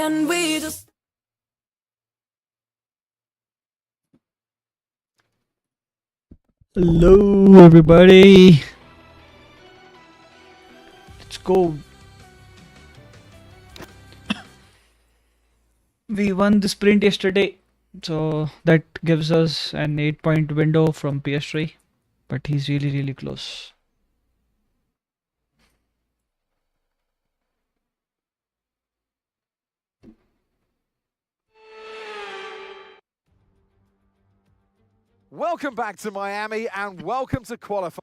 can we just... Hello, everybody. Let's go. We won the sprint yesterday, so that gives us an 8-point window from Piastri, but he's really, really close. Welcome back to Miami and welcome to qualify.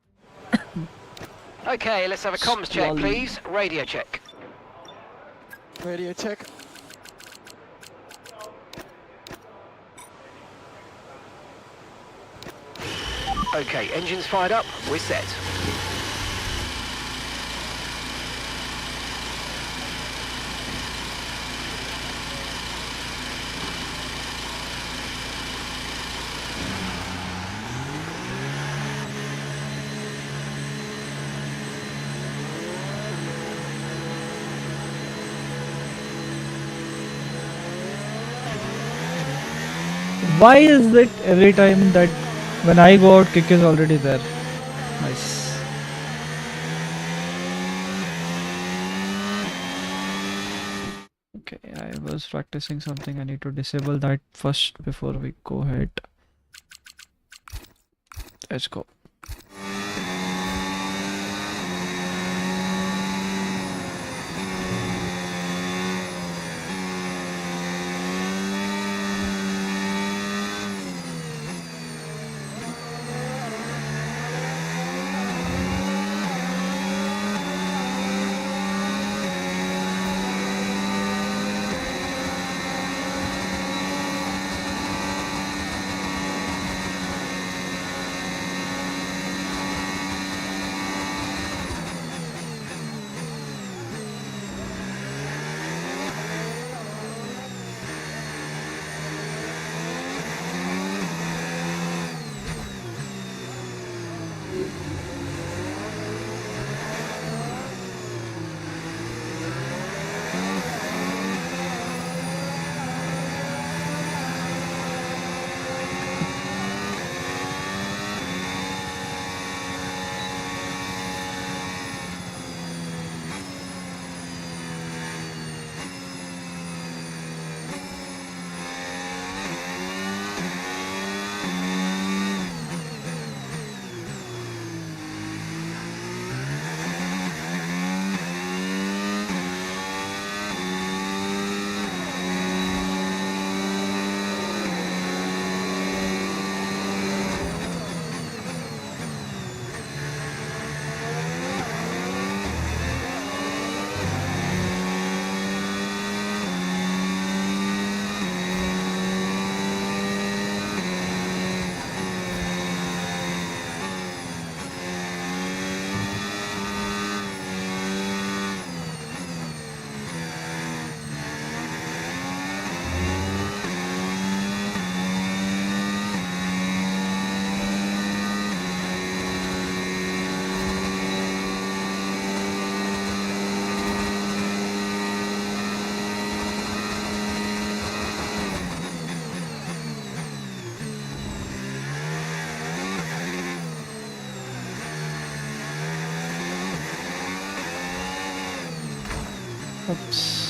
Okay, let's have a comms check, please. Radio check. Radio check. Okay, engines fired up, we're set. Why is it every time that when I go out, kick is already there? Nice. Okay, I was practicing something. I need to disable that first before we go ahead. Let's go. Oops.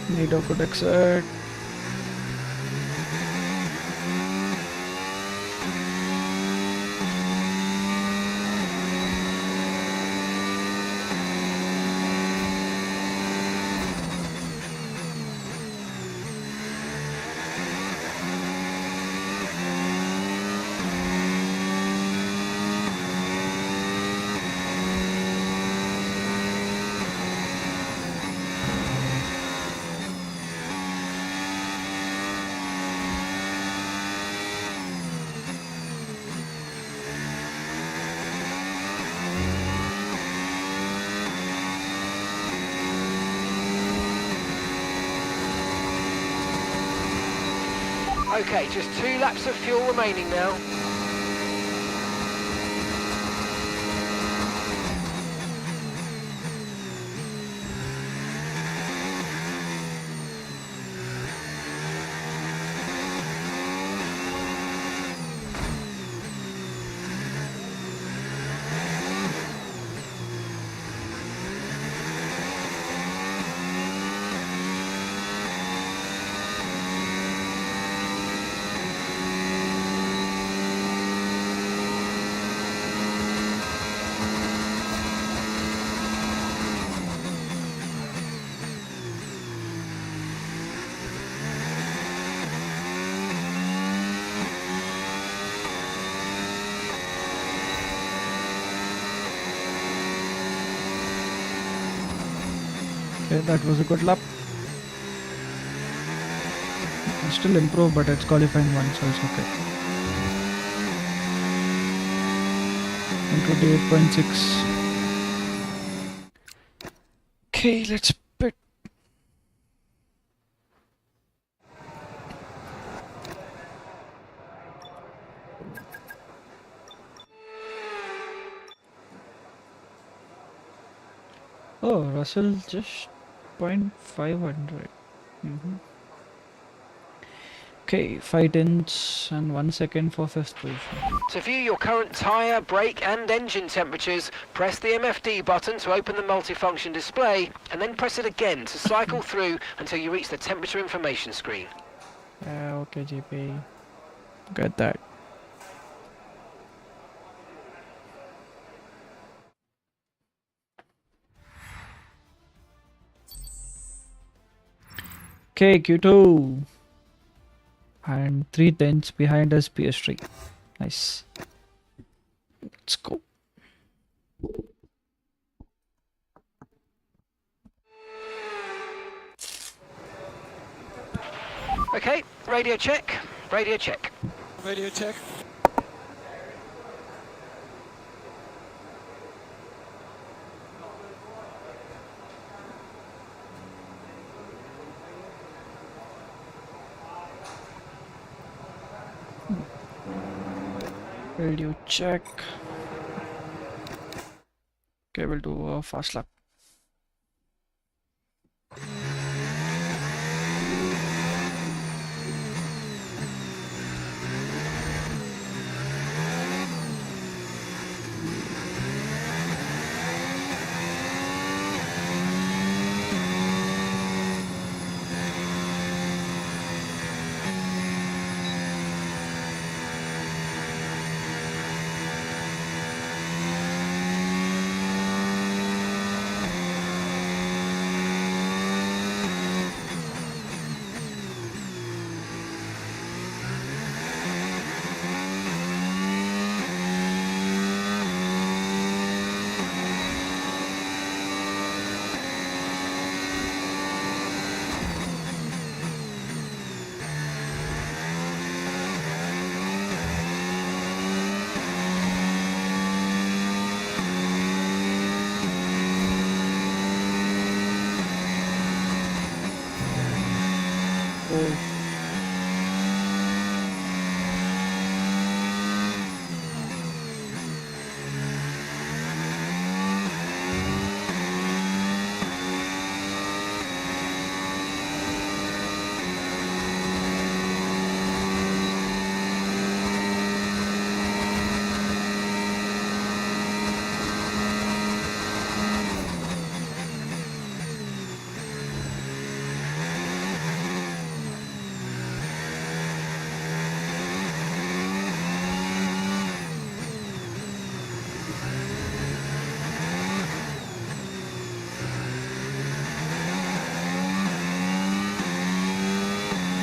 Need a good exit. Okay, just 2 laps of fuel remaining now. Okay, that was a good lap. Can still improve, but it's qualifying one, so it's okay. 128.6. Okay, let's pit. Oh, Russell just 0.500. Okay, 5 tenths and 1 second for 5th position. To view your current tyre, brake and engine temperatures, press the MFD button to open the multifunction display, and then press it again to cycle through until you reach the temperature information screen. Okay, GP. Got that. Okay, Q2. And 3 tenths behind us, Piastri. Nice. Let's go. Okay, radio check, radio check. Radio check. Radio check. Okay, we'll do a fast lap.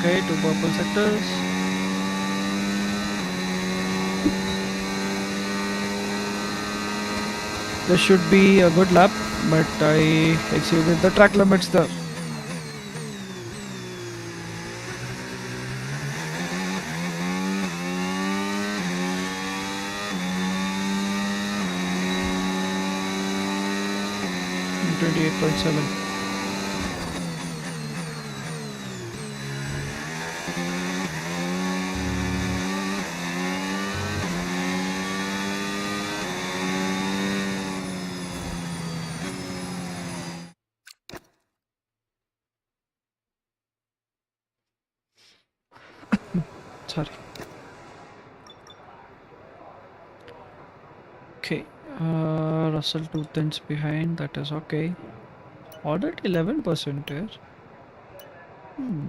Okay, 2 purple sectors. This should be a good lap, but I exceeded the track limits there. Mm, 28.7. Sorry. Okay. Russell 2 tenths behind. That is okay. Ordered 11% here. Hmm.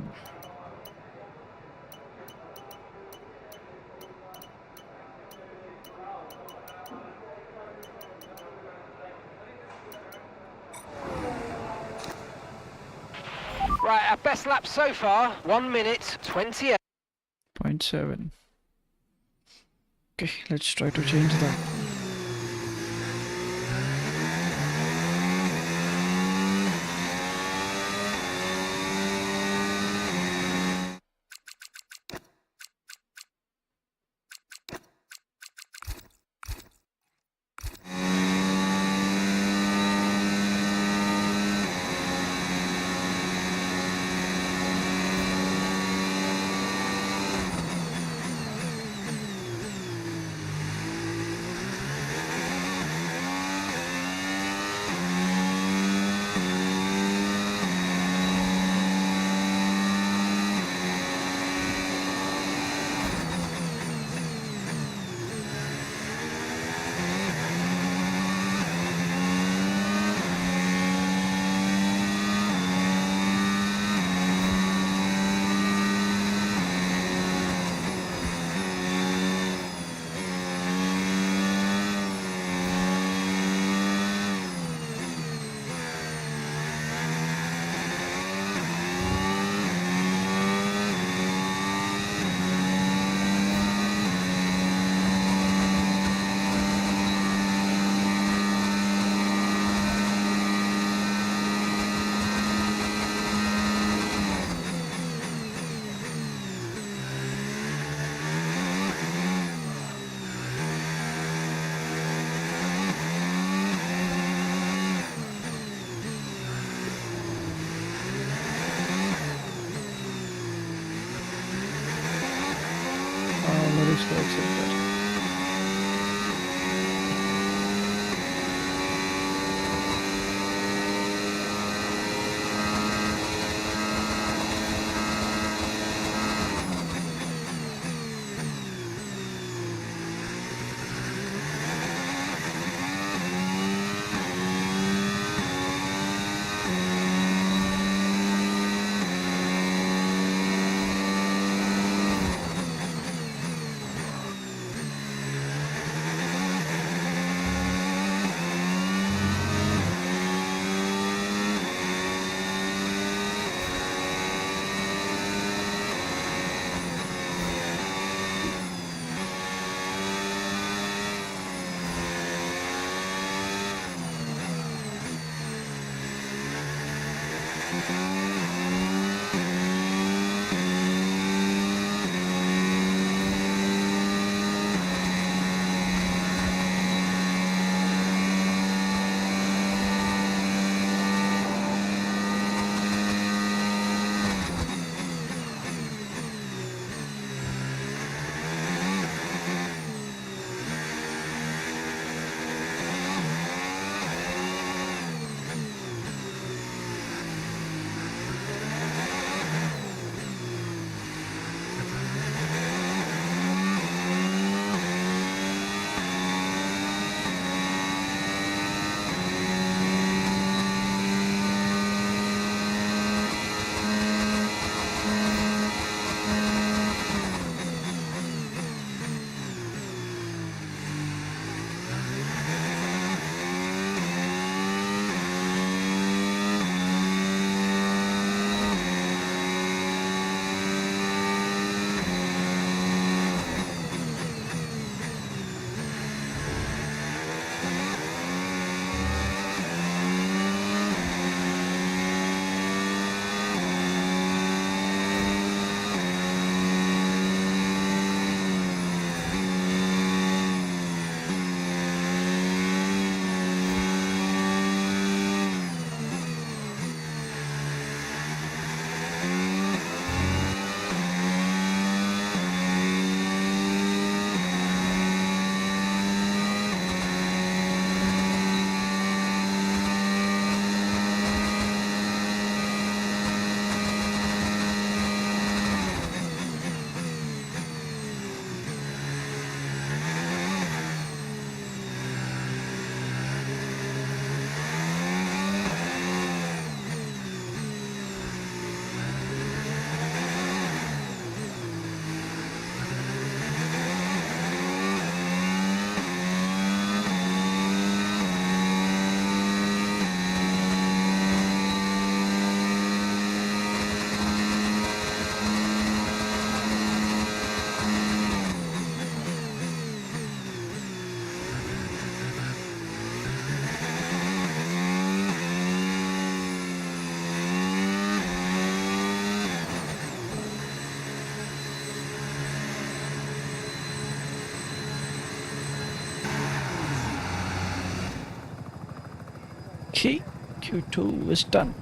Right, our best lap so far, 1 minute 28. 0.7. Okay, let's try to change that. Okay, Q2 is done.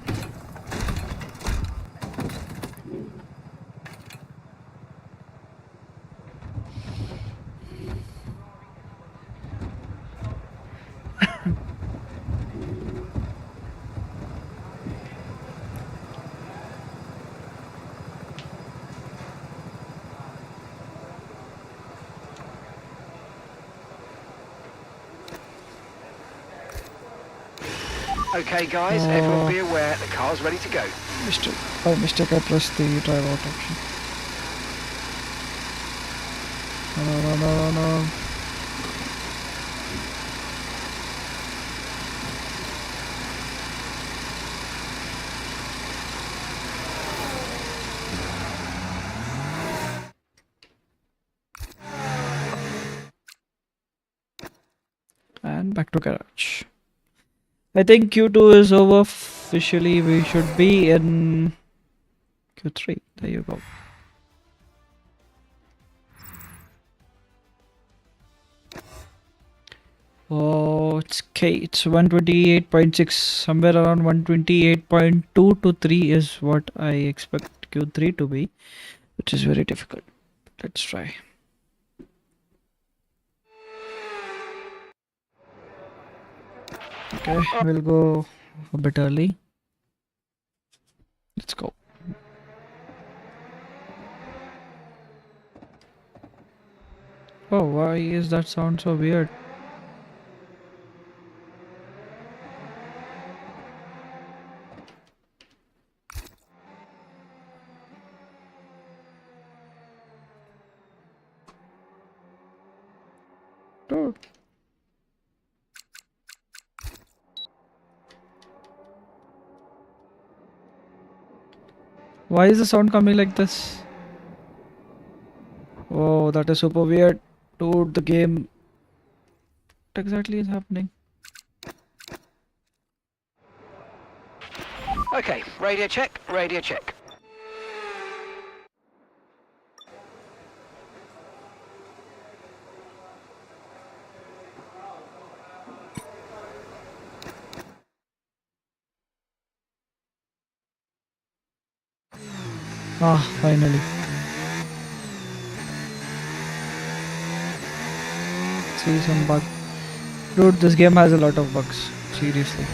Okay, guys, everyone be aware, the car's ready to go. By mistake I pressed the drive out option. No. And back to garage. I think Q2 is over officially. We should be in Q3. There you go. Oh, it's K. It's 128.6. Somewhere around 128.2 to 3 is what I expect Q3 to be, which is very difficult. Let's try. Okay, we'll go a bit early. Let's go. Oh, why is that sound so weird? Dude. Why is the sound coming like this? Oh, that is super weird. Dude, the game. What exactly is happening? Okay, radio check, radio check. Ah, finally. See some bug. Dude, this game has a lot of bugs. Seriously.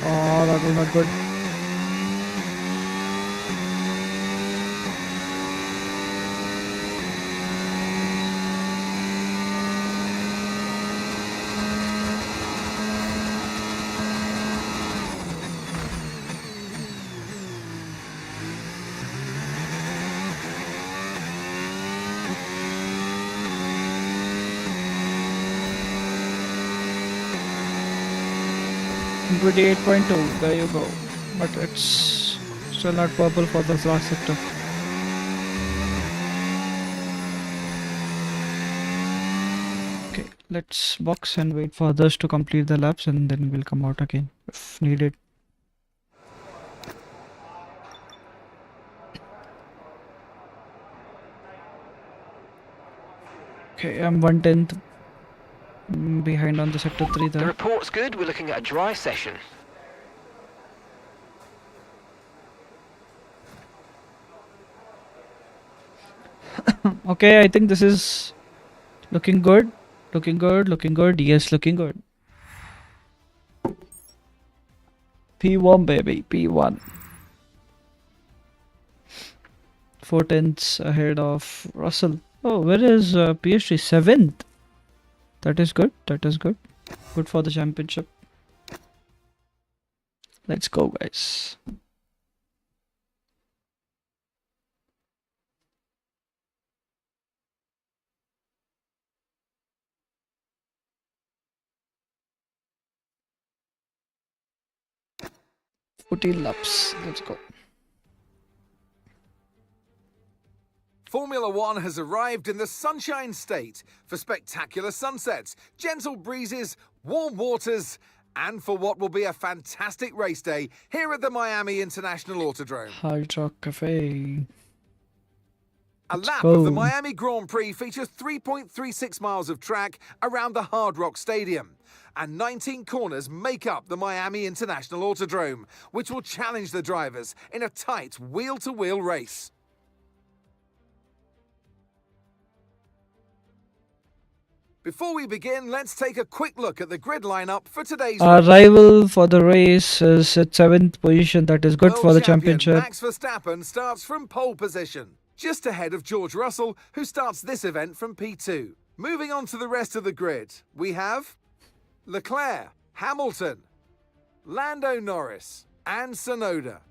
Oh, that was not good. And 28.2, there you go. But it's still not purple for this last sector. Okay, let's box and wait for others to complete the laps and then we'll come out again if needed. Okay, I'm 1/10 behind on the sector 3 The there. report's good. We're looking at a dry session. Okay, I think this is looking good. Looking good, looking good. Yes, looking good. P1 baby, P1. 4/10 ahead of Russell. Oh, where is Piastri? 7th. That is good. That is good. Good for the championship. Let's go, guys. Laps. Let's go. Formula One has arrived in the Sunshine State for spectacular sunsets, gentle breezes, warm waters, and for what will be a fantastic race day here at the Miami International Autodrome. Hard Rock Cafe. A Let's lap of the go. Miami Grand Prix features 3.36 miles of track around the Hard Rock Stadium, and 19 corners make up the Miami International Autodrome, which will challenge the drivers in a tight wheel-to-wheel race. Before we begin, let's take a quick look at the grid lineup for today's Our race. rival for the race is at 7th position. That is good World for the champion championship. Max Verstappen starts from pole position, just ahead of George Russell, who starts this event from P2. Moving on to the rest of the grid, we have Leclerc, Hamilton, Lando Norris, and Tsunoda,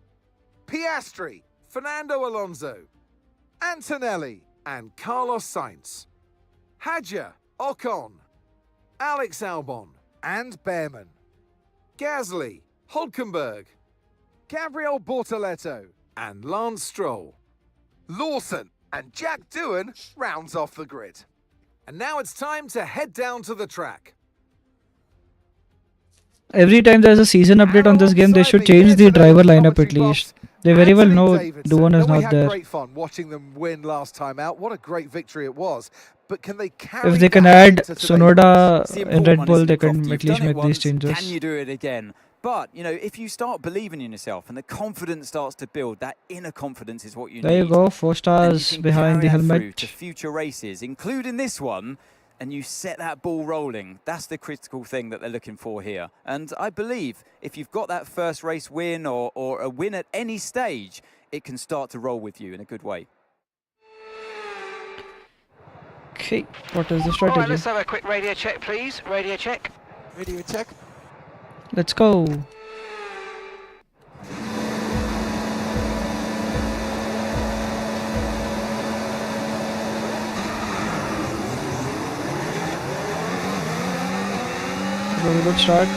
Piastri, Fernando Alonso, Antonelli, and Carlos Sainz, Hadjar, Ocon, Alex Albon, and Behrman, Gasly, Hulkenberg, Gabriel Bortoletto, and Lance Stroll. Lawson and Jack Doohan rounds off the grid. And now it's time to head down to the track. Every time there's a season update on this game, they should change the driver lineup at least. They very well know Doohan is we not had there. great fun watching them win last time out. What a great victory it was. But can they carry If they can that add into today's Sonoda It's the in important Red one, Bull, isn't they it, Croft? can You've at least done it make these once, changes. Can you do it again? But, you know, if you start believing in yourself and the confidence starts to build, that inner confidence is what you There need. you go, 4 And you stars can behind the carry that through helmet. to future races, including this one, and you set that ball rolling. That's the critical thing that they're looking for here. And I believe if you've got that first race win or a win at any stage, it can start to roll with you in a good way. Okay, what is the All right, strategy? let's have a quick radio check, please. Radio check. Radio check. Let's go. Very good start.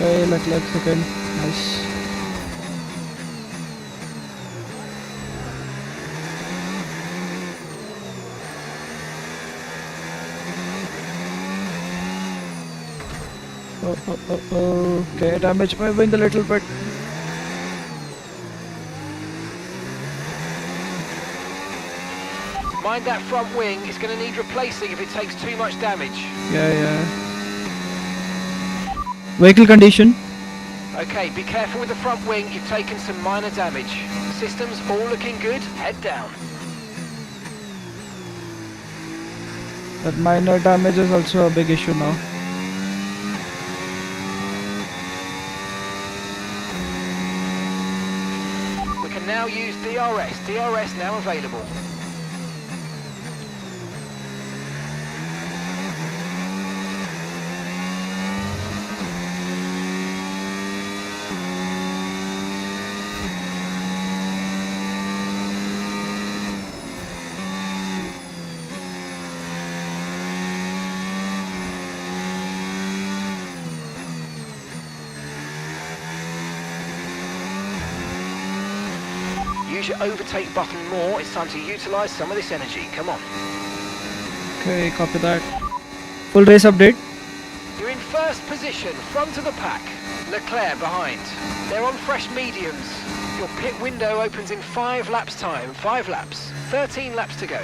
Okay, Leclerc second. Nice. Oh. Okay, damage my wing a little bit. Mind that front wing. It's going to need replacing if it takes too much damage. Yeah. Vehicle condition. Okay, be careful with the front wing. You've taken some minor damage. Systems all looking good. Head down. That minor damage is also a big issue now. can now use DRS. DRS now available. Use your overtake button more. It's time to utilise some of this energy. Come on. Okay, copy that. Full race update. You're in first position, front of the pack. Leclerc behind. They're on fresh mediums. Your pit window opens in 5 laps time. 5 laps. 13 laps to go.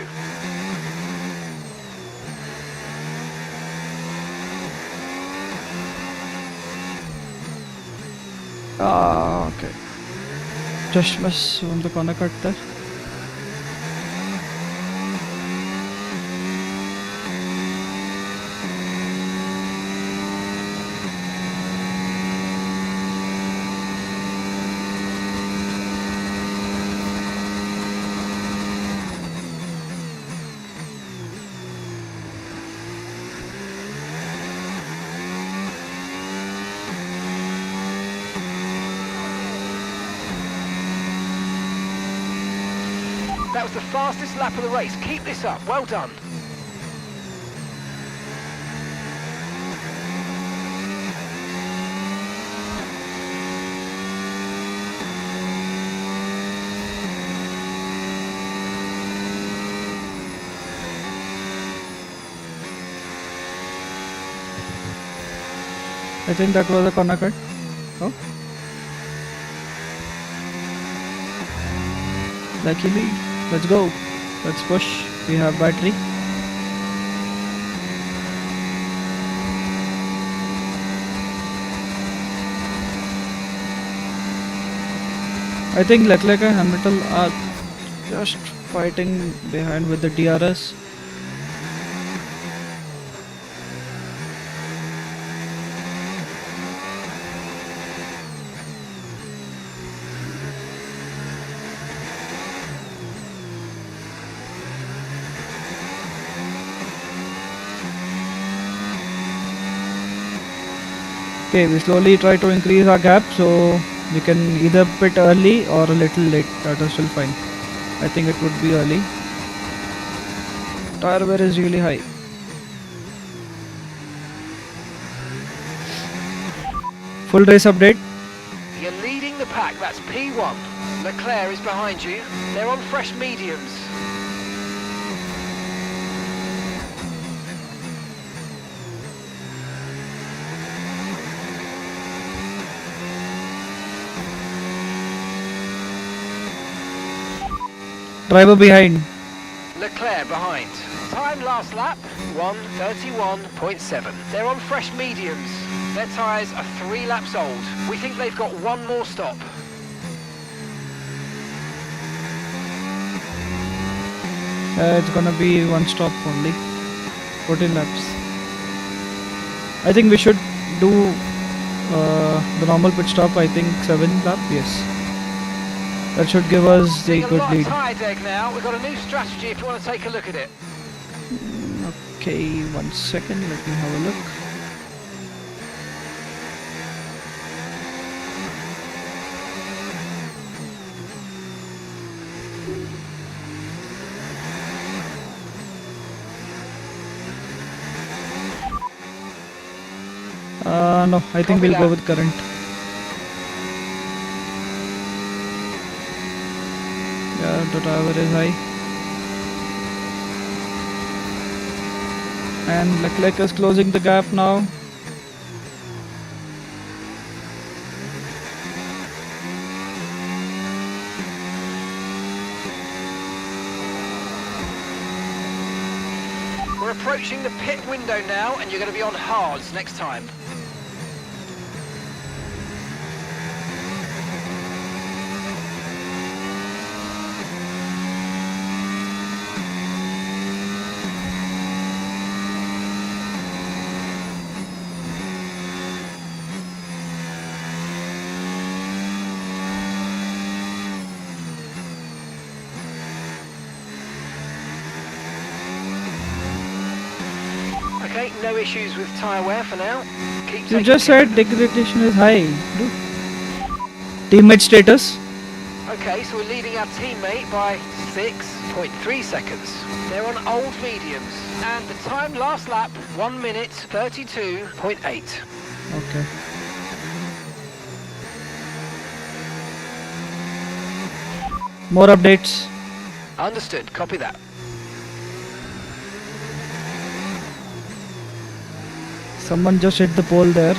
Ah, okay. Just miss on the corner cut there. That was the fastest lap of the race. Keep this up. Well done. I think that was a corner cut. Oh. Luckily, let's go. Let's push. We have battery. I think Leclerc and Hamilton are just fighting behind with the DRS. Okay, we slowly try to increase our gap, so we can either pit early or a little late. That is still fine. I think it would be early. Tire wear is really high. Full race update. You're leading the pack. That's P1. Leclerc is behind you. They're on fresh mediums. Driver behind. Leclerc behind. Time last lap, 1:31.7. They're on fresh mediums. Their tyres are 3 laps old. We think they've got one more stop. It's gonna be one stop only. 14 laps. I think we should do the normal pit stop. I think 7 lap. Yes. That should give us the Seeing a good lot lead. of tyre deg now. We've got a new strategy if you want to take a look at it. Okay, 1 second. Let me have a look. No, I think Copy we'll that. go with current. Yeah, the driver is high. And Leclerc is closing the gap now. We're approaching the pit window now, and you're going to be on hards next time. Okay, no issues with tyre wear for now. Keep You taking just care said of them. degradation is high. Dude. Teammate status. Okay, so we're leading our teammate by 6.3 seconds. They're on old mediums, and the time last lap 1 minute 32.8. Okay. More updates. Understood. Copy that. Someone just hit the pole there.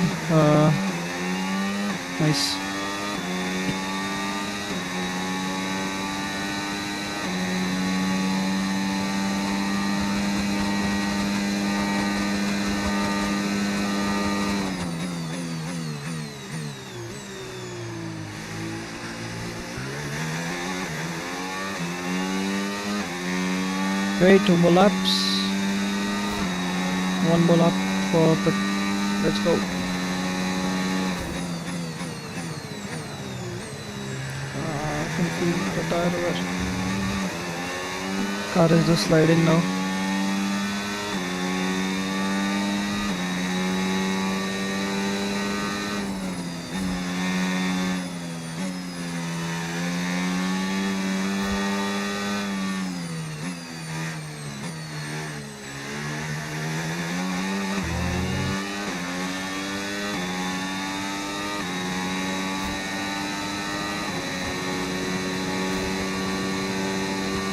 Nice. Okay, 2 more laps. 1 more lap for pit. Let's go. I can feel the tire wear. Car is just sliding now.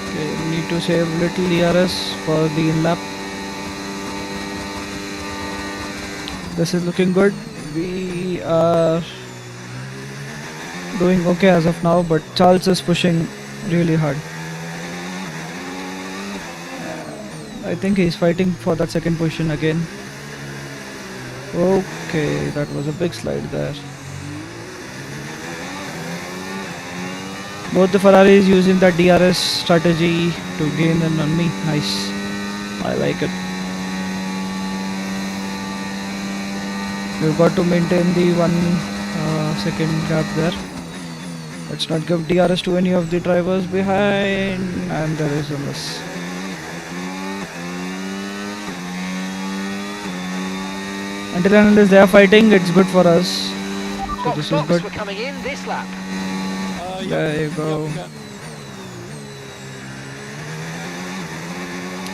Okay, we need to save little ERS for the in-lap. This is looking good. We are doing okay as of now, but Charles is pushing really hard. I think he's fighting for that second position again. Okay, that was a big slide there. Both the Ferraris using that DRS strategy to gain in on me. Nice. I like it. We've got to maintain the 1 second gap there. Let's not give DRS to any of the drivers behind. And there is a miss. Until and unless they are fighting, it's good for us. So Box, this is box, good. we're coming in this lap. There you go.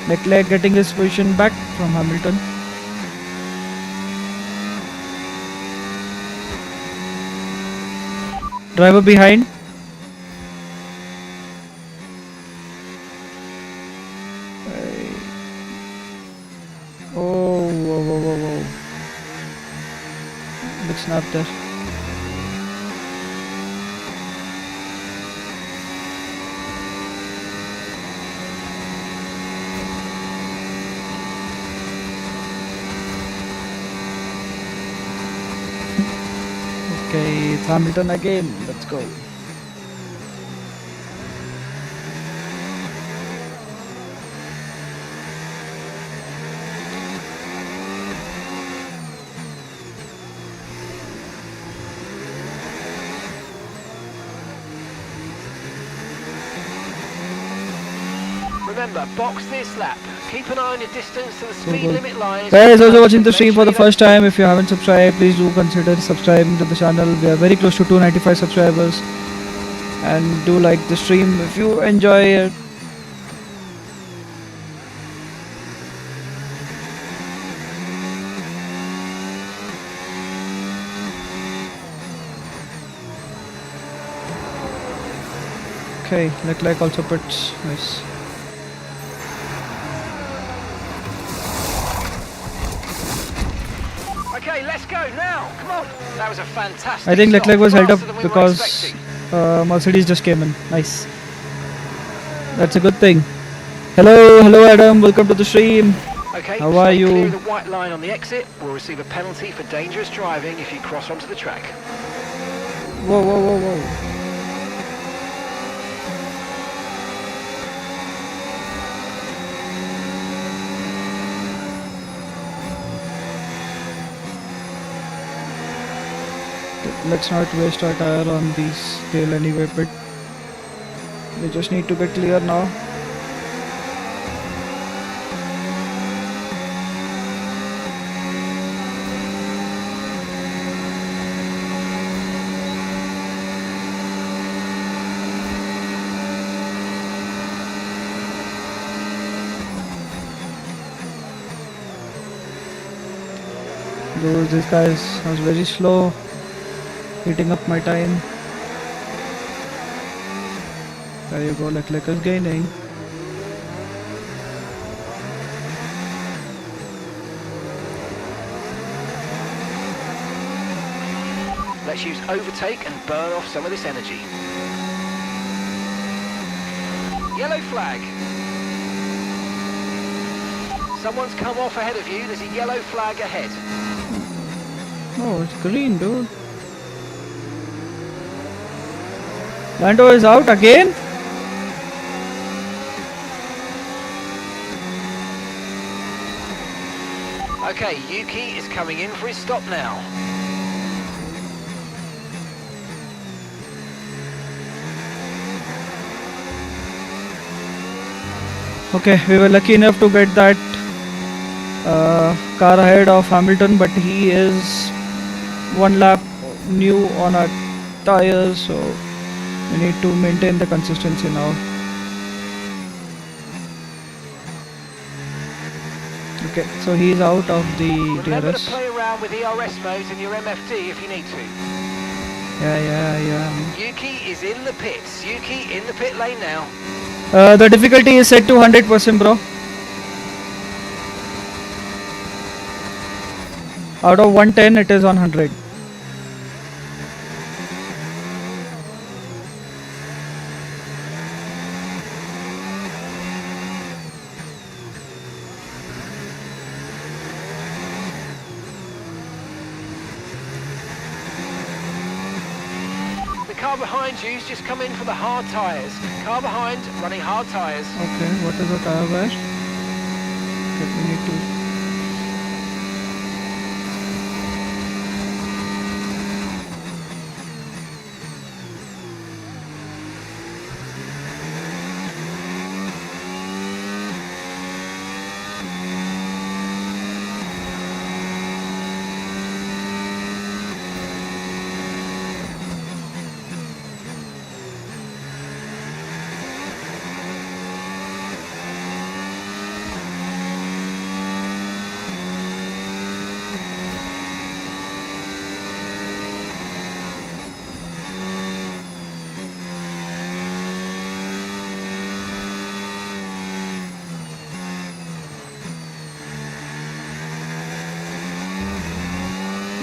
Leclerc getting his position back from Hamilton. Driver behind. Oh, whoa, whoa, whoa, whoa. Big snap there. Okay, it's Hamilton again. Let's go. Remember, box this lap. Keep an eye on your distance to the speed good. limit line. Guys, also watching the Make stream sure for the you don't- first time. If you haven't subscribed, please do consider subscribing to the channel. We are very close to 295 subscribers. And do like the stream if you enjoy it. Okay, Leclerc also pits. Nice. Okay, let's go now. Come on. That was a fantastic I think stop, Leclerc was held up faster than we were because expecting. Mercedes just came in. Nice. That's a good thing. Hello, hello Adam. Welcome to the stream. Okay, How so are you? clear the white line on the exit. We'll receive a penalty for dangerous driving if you cross onto the track. Whoa, whoa, whoa, whoa. Let's not waste our tire on these tail anyway pit. We just need to get clear now. This guy was very slow, eating up my time. There you go, Leclerc is gaining. Let's use overtake and burn off some of this energy. Yellow flag. Someone's come off ahead of you. There's a yellow flag ahead. Oh, it's green, dude. Lando is out again. Okay, Yuki is coming in for his stop now. Okay, we were lucky enough to get that car ahead of Hamilton, but he is one lap new on our tires, so we need to maintain the consistency now. Okay, so he's out of the Remember DRS. to play around with ERS modes in your MFD if you need to. Yeah. Yuki is in the pits. Yuki in the pit lane now. The difficulty is set to 100%, bro. Out of 110, it is on 100. The car behind you's just come in for the hard tyres. Car behind running hard tyres. Okay, what is the tire wear? Okay, we need to.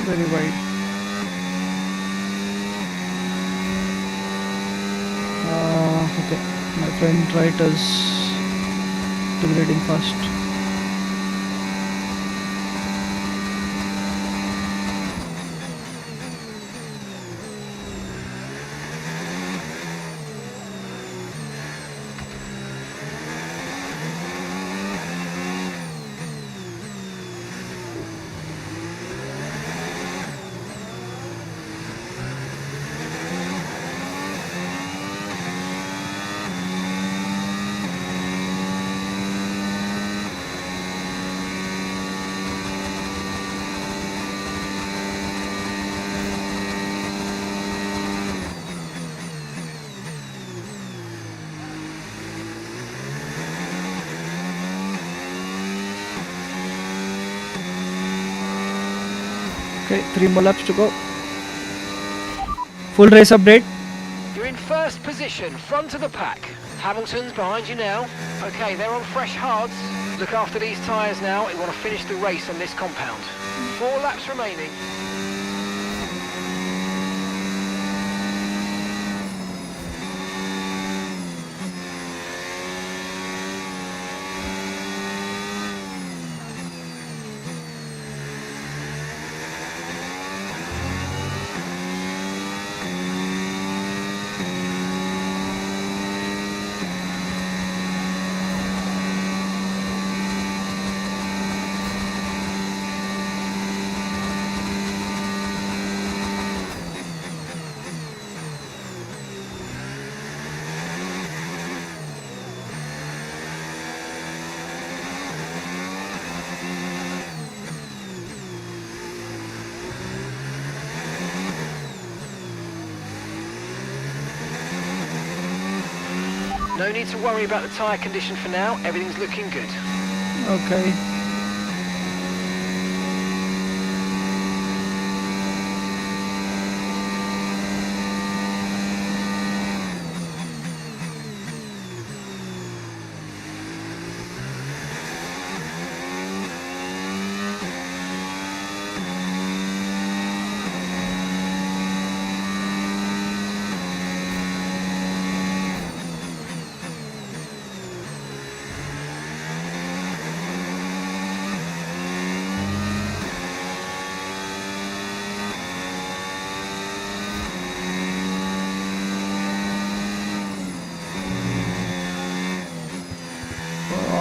Very wide. Okay, my friend right is degrading fast. Okay, 3 more laps to go. Full race update. You're in first position, front of the pack. Hamilton's behind you now. Okay, they're on fresh hards. Look after these tyres now. We want to finish the race on this compound. 4 laps remaining. No need to worry about the tyre condition for now. Everything's looking good. Okay.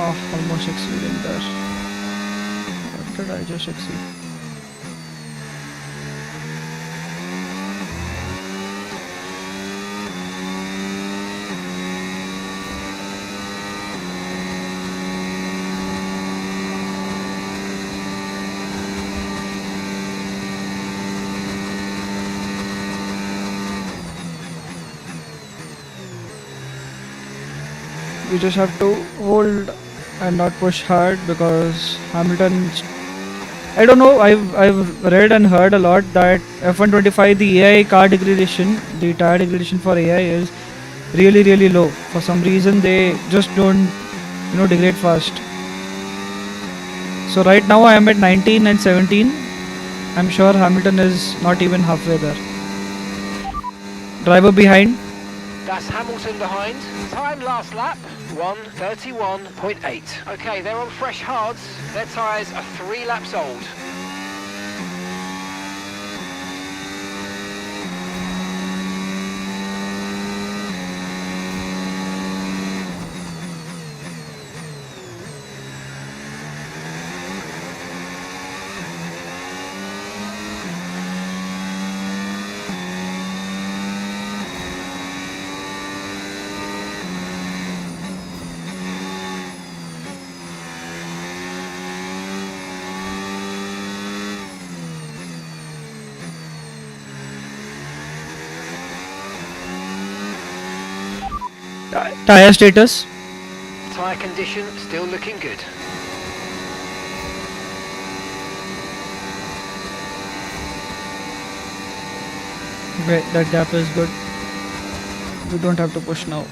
almost exceeding there. What did I just exceed? We just have to hold and not push hard because Hamilton. I don't know. I've read and heard a lot that F125 the AI car degradation, the tire degradation for AI is really low. For some reason they just don't degrade fast. So right now I am at 19 and 17. I'm sure Hamilton is not even halfway there. Driver behind. That's Hamilton behind. Time last lap, 1:31.8. Okay, they're on fresh hards. Their tyres are 3 laps old. Tire status. Tyre condition still looking good. Great, that gap is good. We don't have to push now.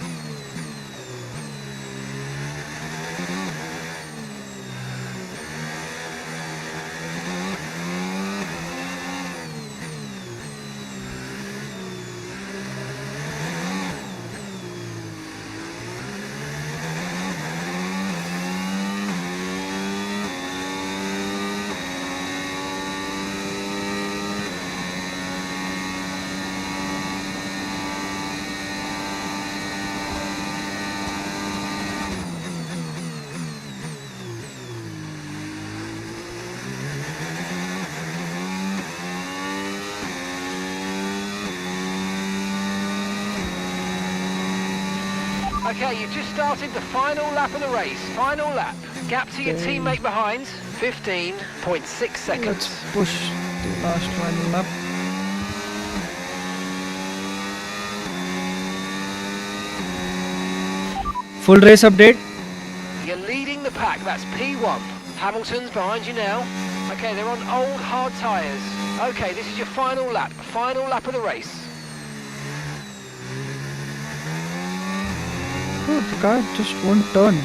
Okay, you've just started the final lap of the race. Final lap. Gap to your teammate behind, 15.6 seconds. Let's push the last one up. Full race update. You're leading the pack, that's P1. Hamilton's behind you now. Okay, they're on old hard tyres. Okay, this is your final lap of the race. Oh, the car just won't turn.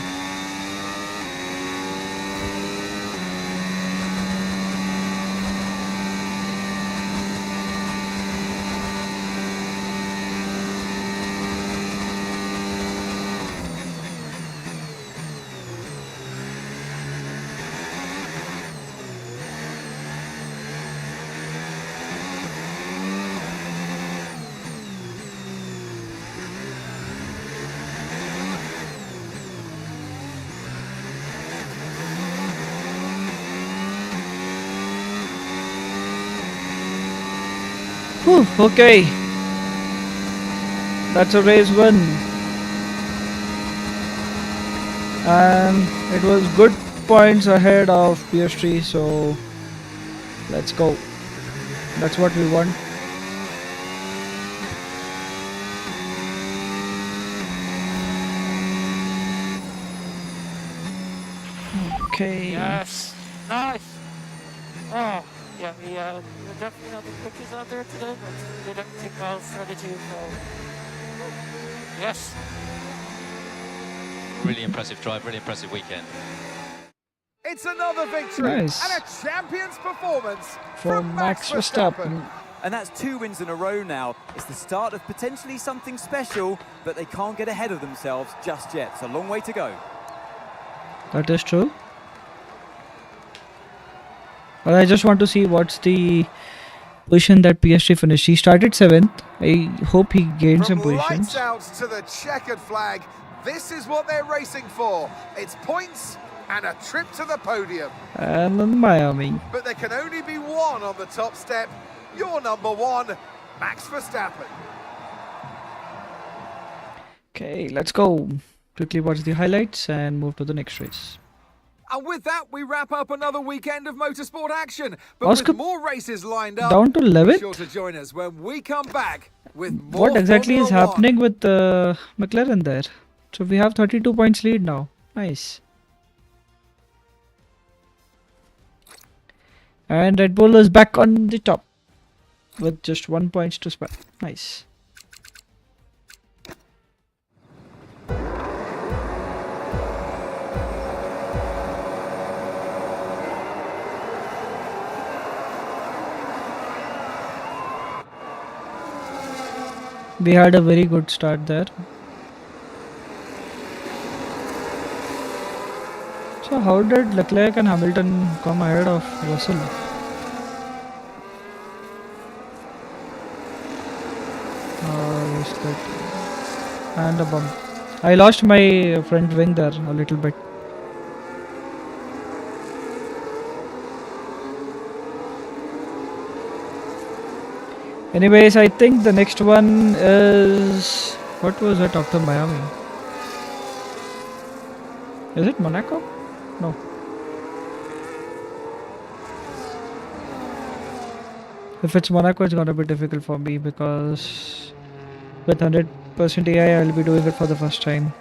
Whew, okay. That's a race win. And it was good points ahead of Piastri, so let's go. That's what we want. Okay. Yes, nice. Oh, yeah, we were definitely not the quickest out there today, but we did everything well, strategy, so yes. Really impressive drive, really impressive weekend. It's another victory Nice. and a champion's performance For from Max Verstappen. And that's 2 wins in a row now. It's the start of potentially something special, but they can't get ahead of themselves just yet. It's a long way to go. That is true. But I just want to see what's the position that Piastri finished. He started 7th. I hope he gained some From positions. lights out to the checkered flag, This is what they're racing for. It's points and a trip to the podium. And then Miami. But there can only be one on the top step. You're number one, Max Verstappen. Okay, let's go. Quickly watch the highlights and move to the next race. And with that, we wrap up another weekend of motorsport action. But Oscar with more races lined up, down to be 11th? sure to join us when we come back with more What exactly is Formula One. happening with McLaren there? So we have 32 points lead now. Nice. And Red Bull is back on the top with just 1 point to spare. Nice. We had a very good start there. So how did Leclerc and Hamilton come ahead of Russell? Yes, that. And a bump. I lost my front wing there a little bit. Anyways, I think the next one is... What was it after Miami? Is it Monaco? No. If it's Monaco, it's gonna be difficult for me because with 100% AI, I'll be doing it for the first time.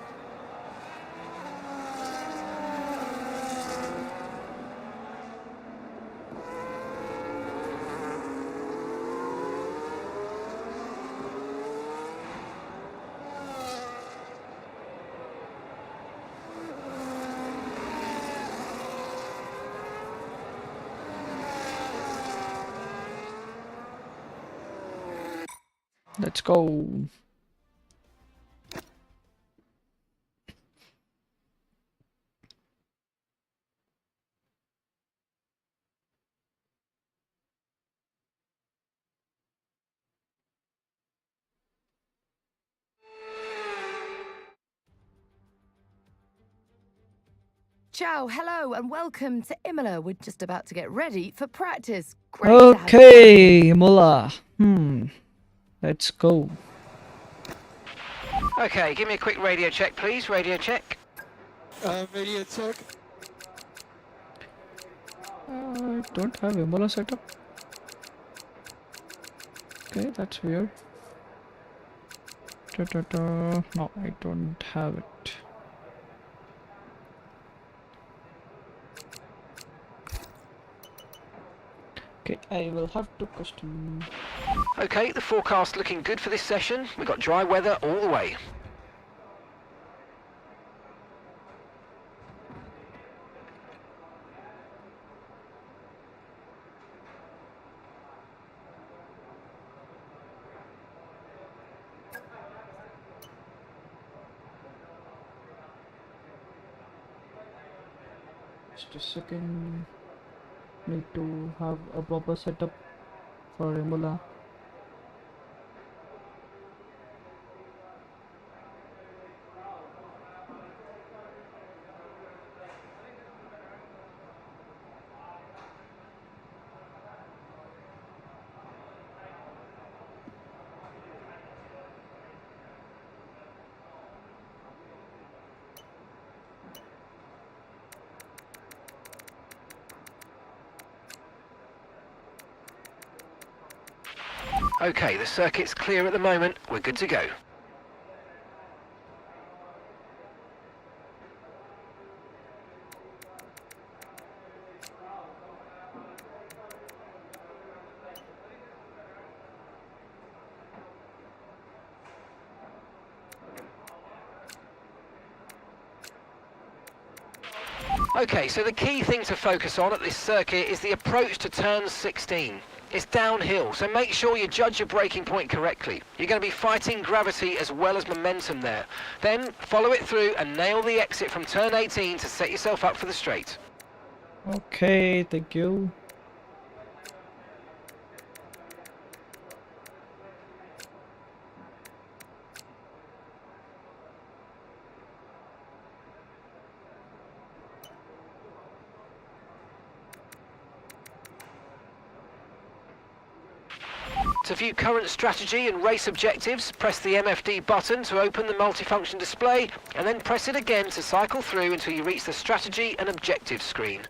Let's go. Ciao, hello, and welcome to Imola. We're just about to get ready for practice. Great to have you. Okay, Mulla. Let's go. Okay, give me a quick radio check, please. Radio check. Radio check. I don't have Imola set up. Okay, that's weird. No, I don't have it. Okay, I will have to custom. Okay, the forecast looking good for this session. We've got dry weather all the way. Just a second. Need to have a proper setup for Imola. Okay, the circuit's clear at the moment. We're good to go. Okay, so the key thing to focus on at this circuit is the approach to turn 16. It's downhill, so make sure you judge your braking point correctly. You're going to be fighting gravity as well as momentum there. Then follow it through and nail the exit from turn 18 to set yourself up for the straight. Okay, thank you. To view current strategy and race objectives, press the MFD button to open the multifunction display, and then press it again to cycle through until you reach the strategy and objectives screen.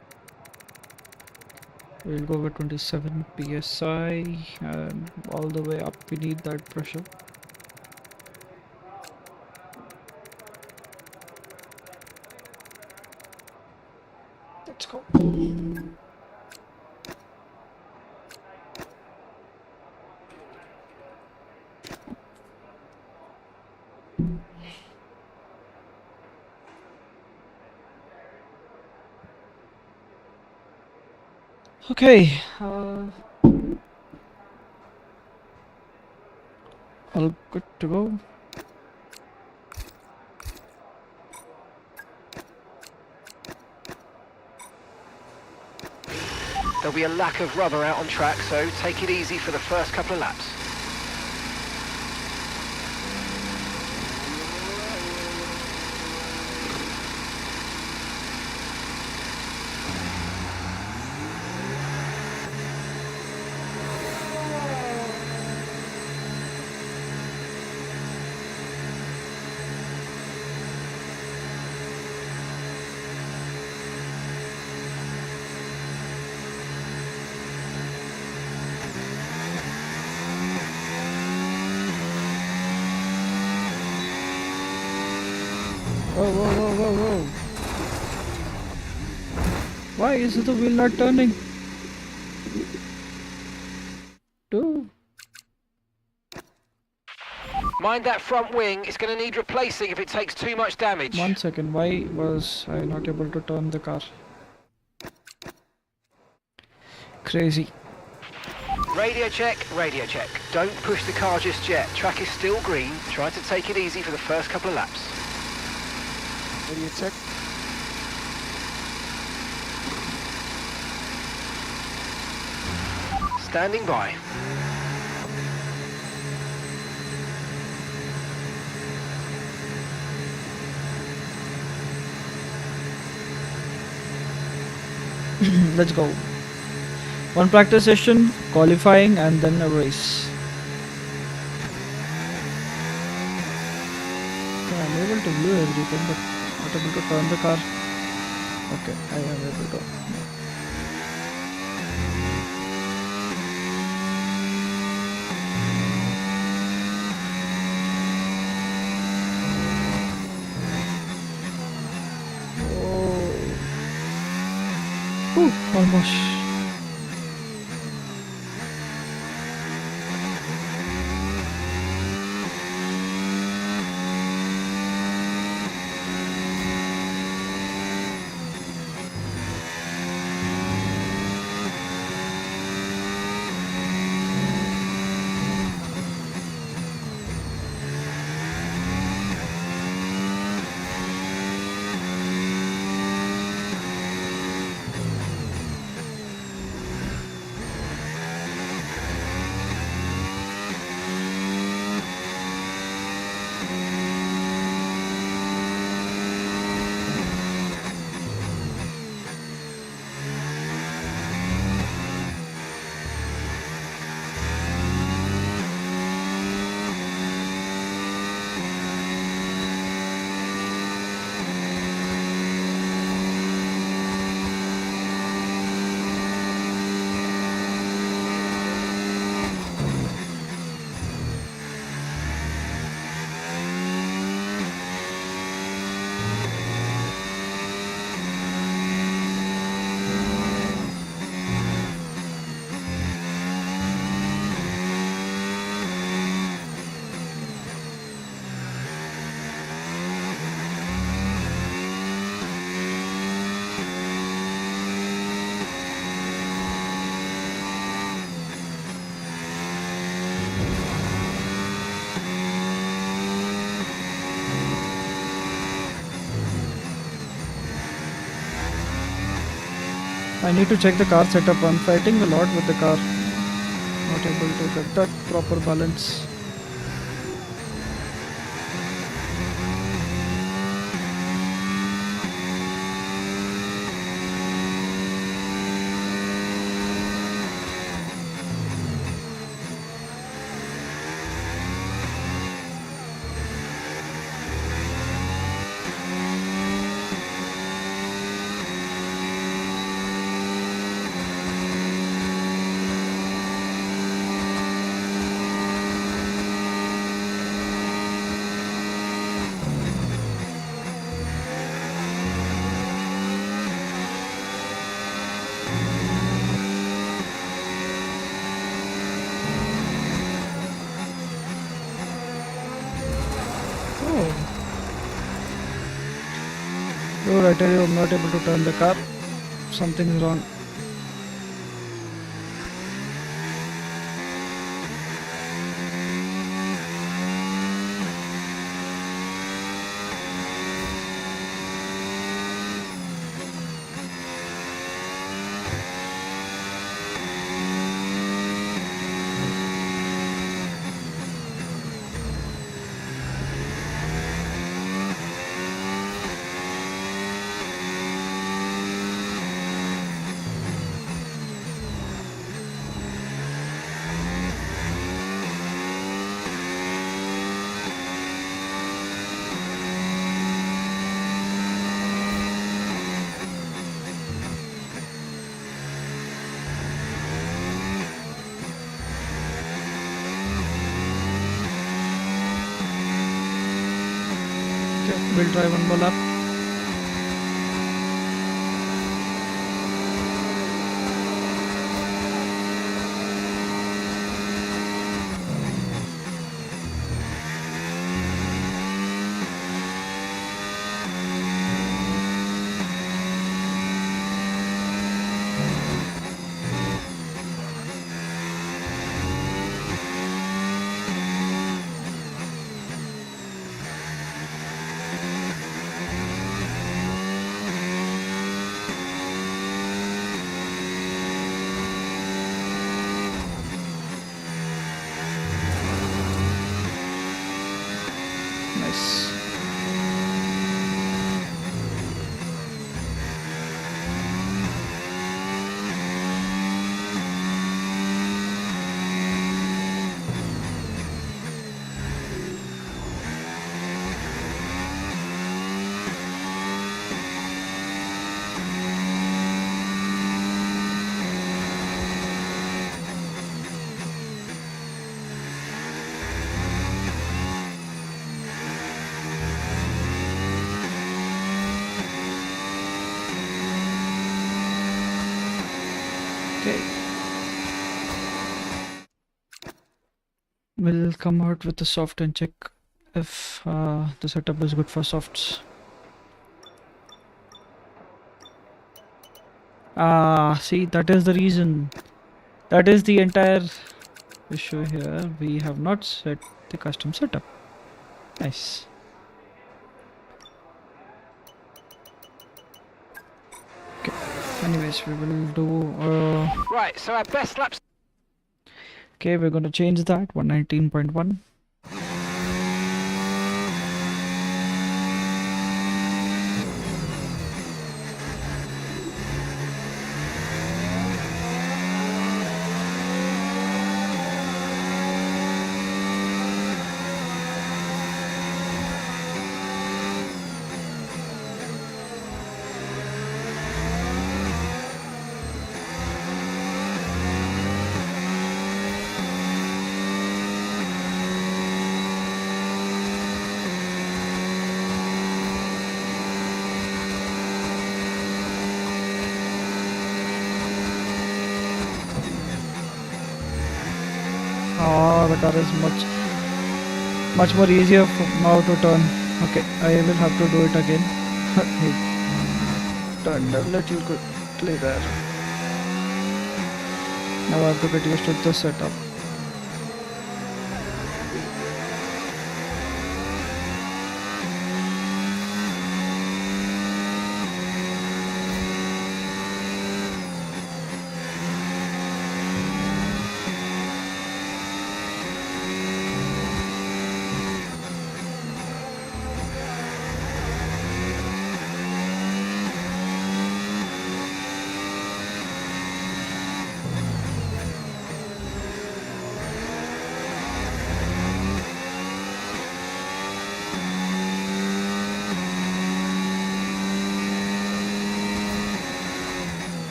We'll go with 27 psi, and all the way up we need that pressure. Let's go. Okay, all good to go. There'll be a lack of rubber out on track, so take it easy for the first couple of laps. Whoa, whoa, whoa, whoa, whoa. Why is the wheel not turning? Dude. Mind that front wing, it's going to need replacing if it takes too much damage. 1 second, why was I not able to turn the car? Crazy. Radio check, radio check. Don't push the car just yet. Track is still green. Try to take it easy for the first couple of laps. Radio check. Standing by. Let's go. One practice session, qualifying, and then a race. Yeah, I'm able to view everything, but not able to turn the car. Okay, I am able to. Oh, almost. I need to check the car setup. I'm fighting a lot with the car. Not able to get that proper balance. Oh. Dude, I tell you, I'm not able to turn the car. Something's wrong. Okay, we'll try one more lap. Nice. Okay. We'll come out with the soft and check if the setup is good for softs. See, that is the reason. That is the entire issue here. We have not set the custom setup. Nice. Okay. Anyways, we will do. Right, so our best laps. Okay, we're going to change that 119.1. The car is much more easier now to turn. Okay, I will have to do it again. Turned a little quickly there. Now I have to get used to the setup.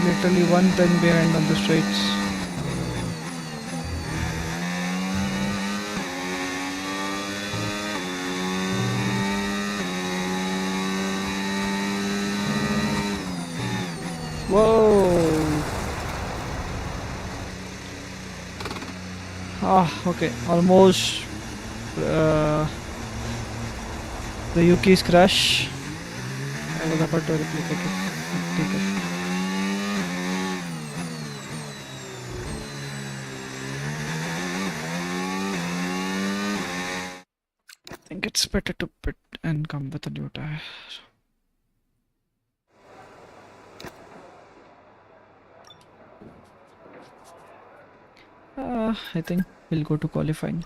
literally one thing behind on the straights. Whoa! Okay, almost the Yuki's crash. I was about to replicate it. Take it. I think it's better to pit and come with a new tire. I think we'll go to qualifying.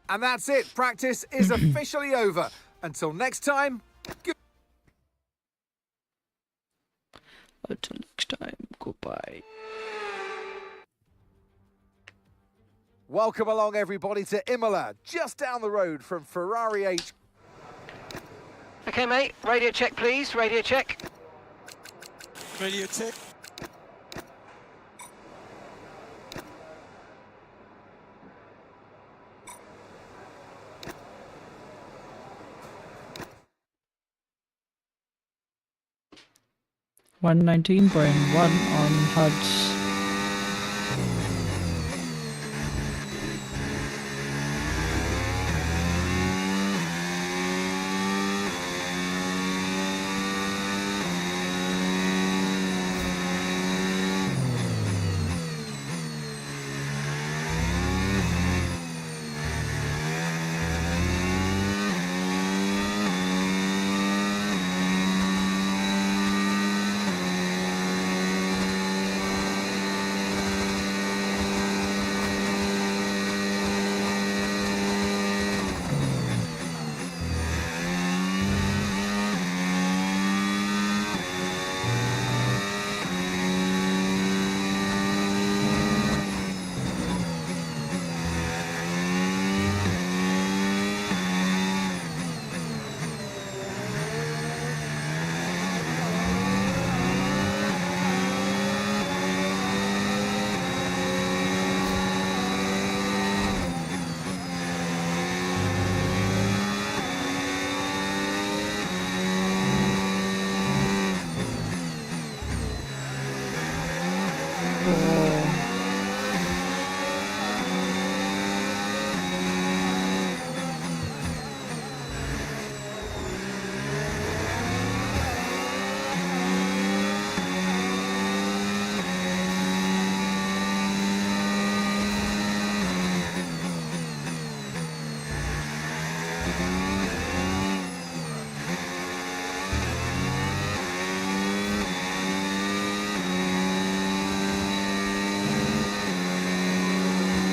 And that's it. Practice is officially over. Until next time, Until next time, goodbye. welcome along everybody to Imola, just down the road from Ferrari H. Okay, mate. Radio check, please. Radio check. Radio check. .1 on HUDs.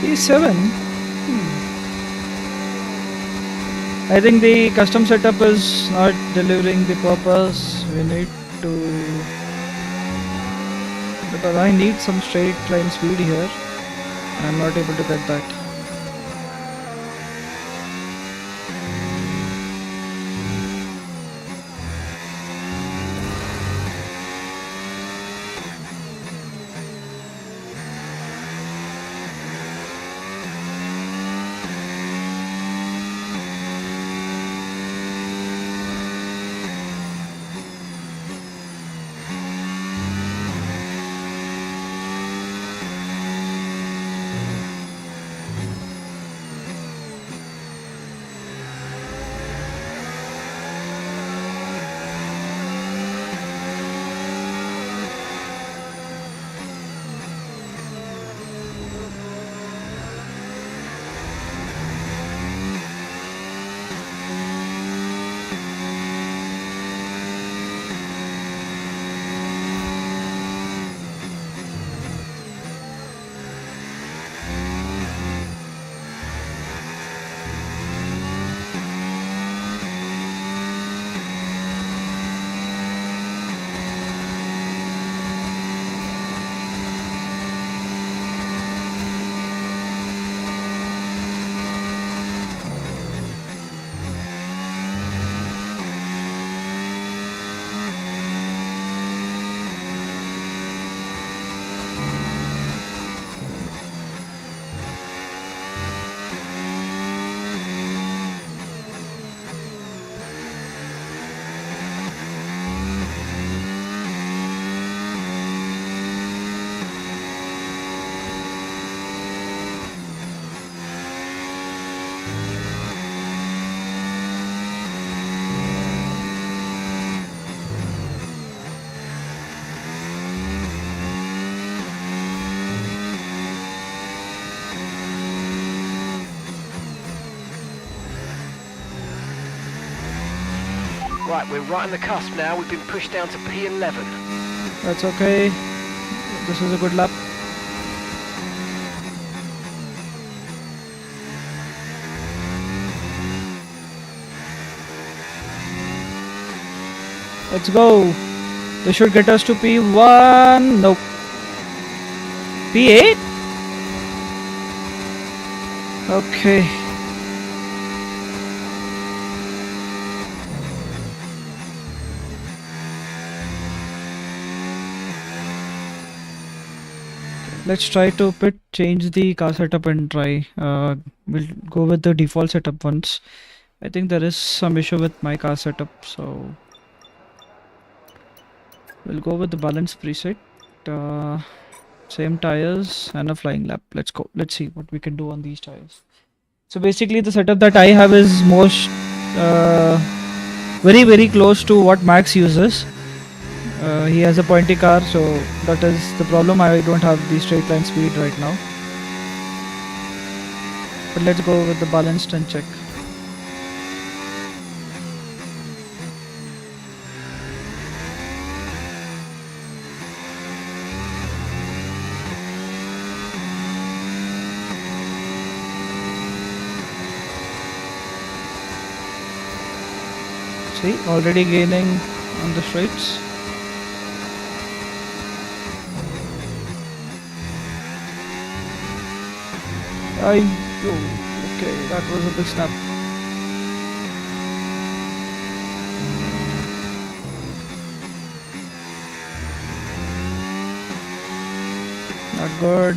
E7. I think the custom setup is not delivering the purpose we need to, because I need some straight line speed here. I'm not able to get that. Right, we're right on the cusp now. We've been pushed down to P11. That's okay. This is a good lap. Let's go. This should get us to P1. Nope. P8? Okay. Let's try to change the car setup and try. We'll go with the default setup once. I think there is some issue with my car setup, so we'll go with the balance preset. Same tires and a flying lap. Let's go. Let's see what we can do on these tires. So basically the setup that I have is most very close to what Max uses. He has a pointy car, so that is the problem. I don't have the straight line speed right now. But let's go with the balanced and check. See, already gaining on the straights. Okay, that was a big snap. Not good.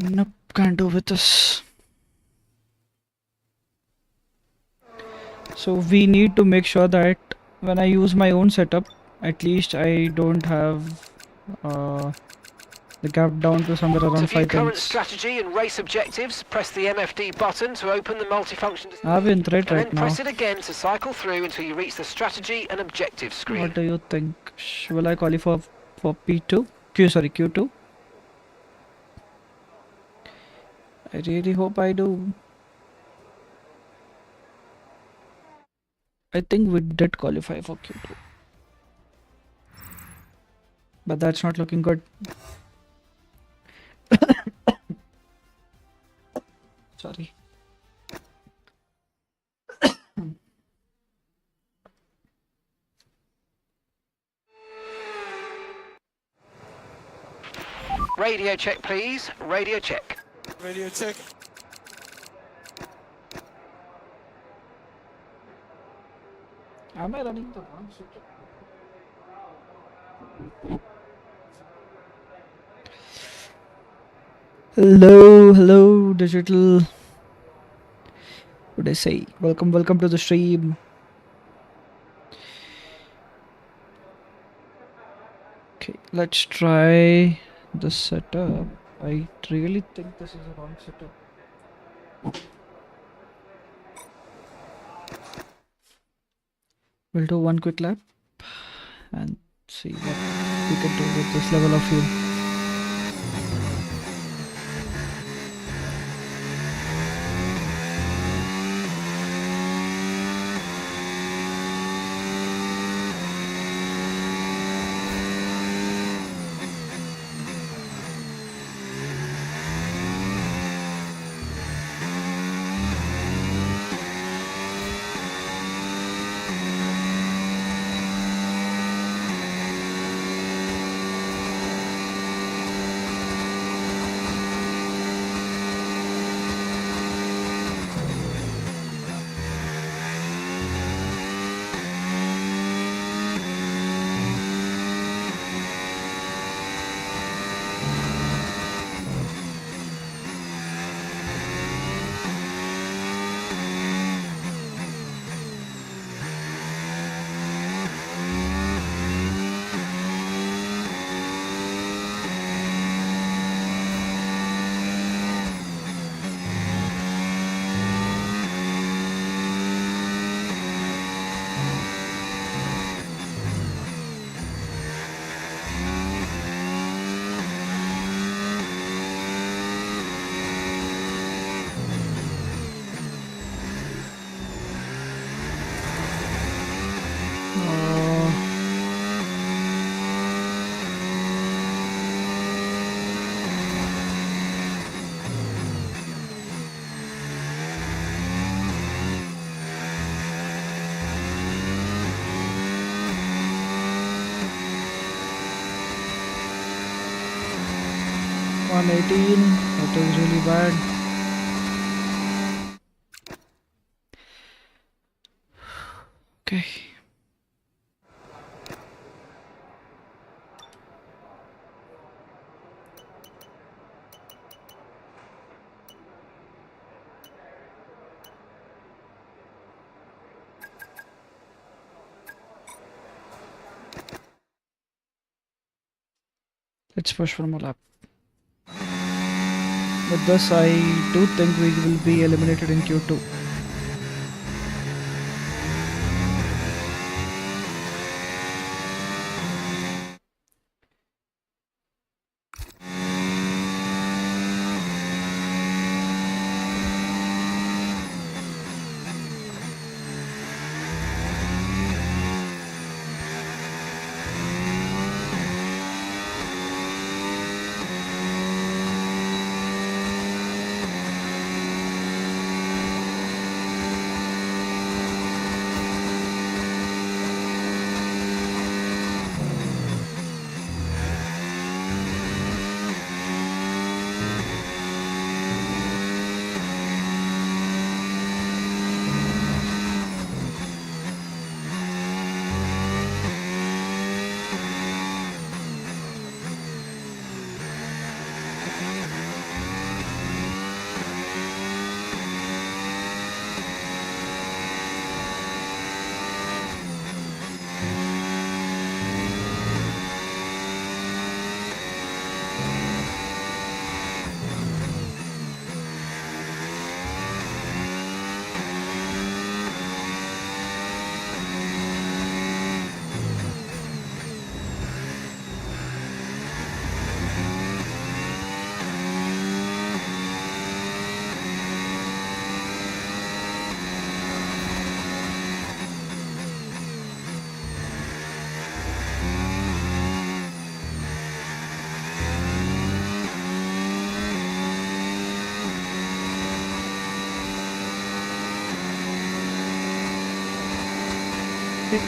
Nope, can't do with this. So we need to make sure that when I use my own setup, at least I don't have the gap down to somewhere around To view 5 current tenths. strategy and race objectives, press the MFD button to open the multifunction display. I have in thread And right then now. press it again to cycle through until you reach the strategy and objective screen. What do you think? Will I qualify for P2? Q2? I really hope I do. I think we did qualify for Q2. But that's not looking good. Sorry. Radio check, please. Radio check. Radio check. Am I running the wrong setup? Hello, digital. What would I say? Welcome to the stream. Okay, let's try the setup. I really think this is a wrong setup. We'll do one quick lap and see what we can do with this level of fuel. 118. That is really bad. Okay. Let's push for more lap. With this, I do think we will be eliminated in Q2.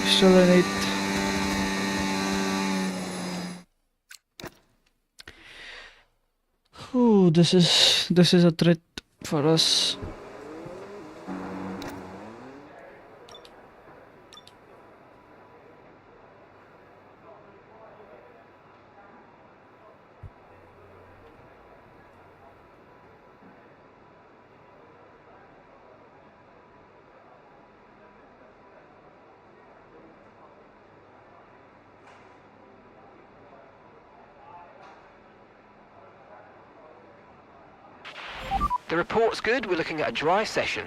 Still an 8th. Ooh, this is a threat for us. The report's good. We're looking at a dry session.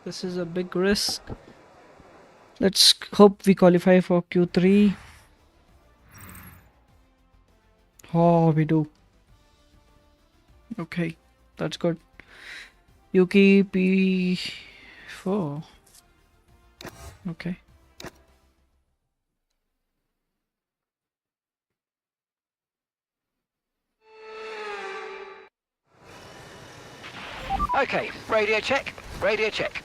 This is a big risk. Let's hope we qualify for Q3. Oh, we do. Okay, that's good. Yuki P4. Okay. Okay, radio check. Radio check.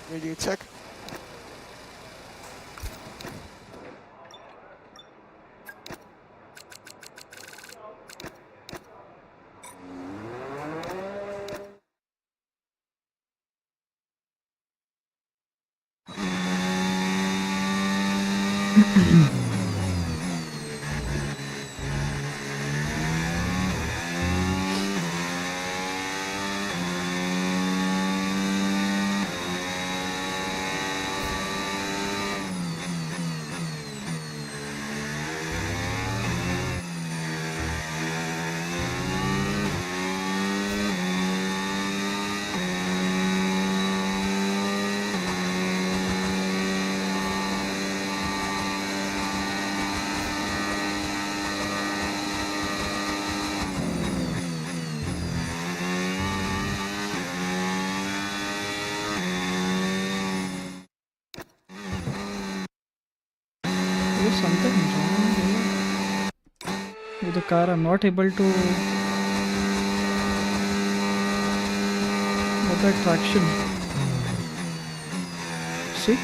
Radio check. With the car, I'm not able to get that traction. See?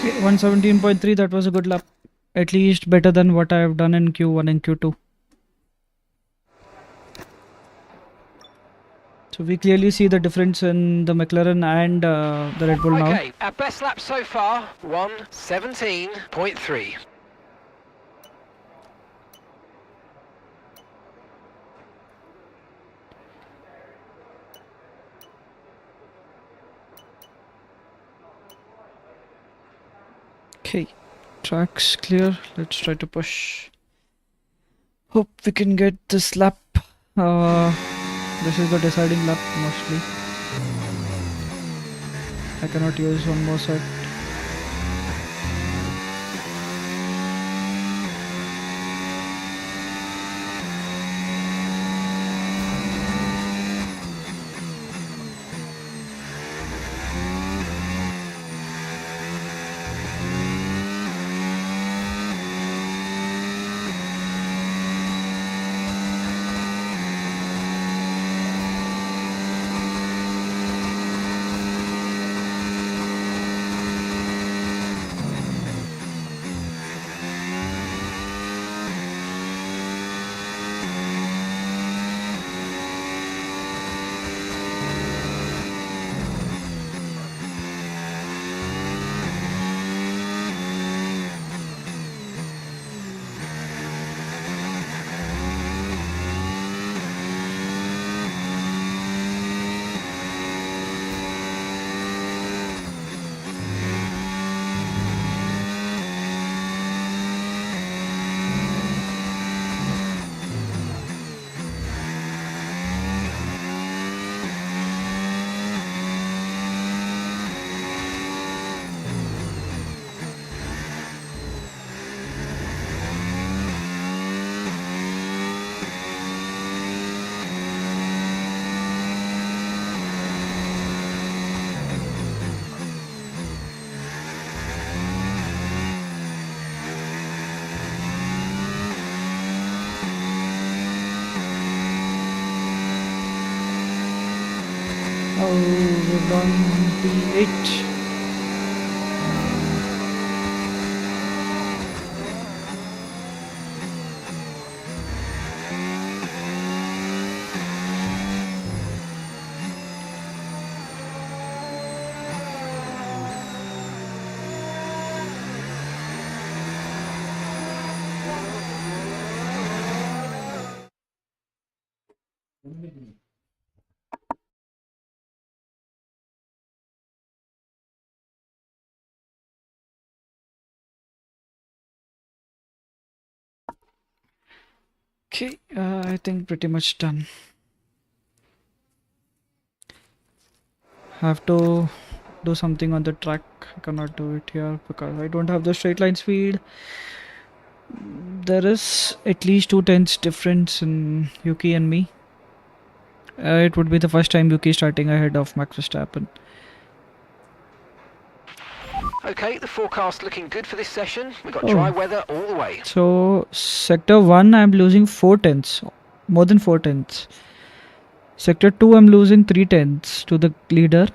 Okay, 117.3, that was a good lap. At least better than what I have done in Q1 and Q2. So we clearly see the difference in the McLaren and the Red Bull now. Okay, our best lap so far, 1:17.3. Okay, tracks clear. Let's try to push. Hope we can get this lap. This is the deciding lap mostly. I cannot use one more set. Oh, we've done P8. Okay, I think pretty much done. Have to do something on the track. I cannot do it here because I don't have the straight line speed. There is at least 2/10 difference in Yuki and me. It would be the first time Yuki starting ahead of Max Verstappen. Okay, the forecast looking good for this session. We've got dry weather all the way. So sector 1 I'm losing 4/10, more than 4/10. Sector 2 I'm losing 3/10 to the leader.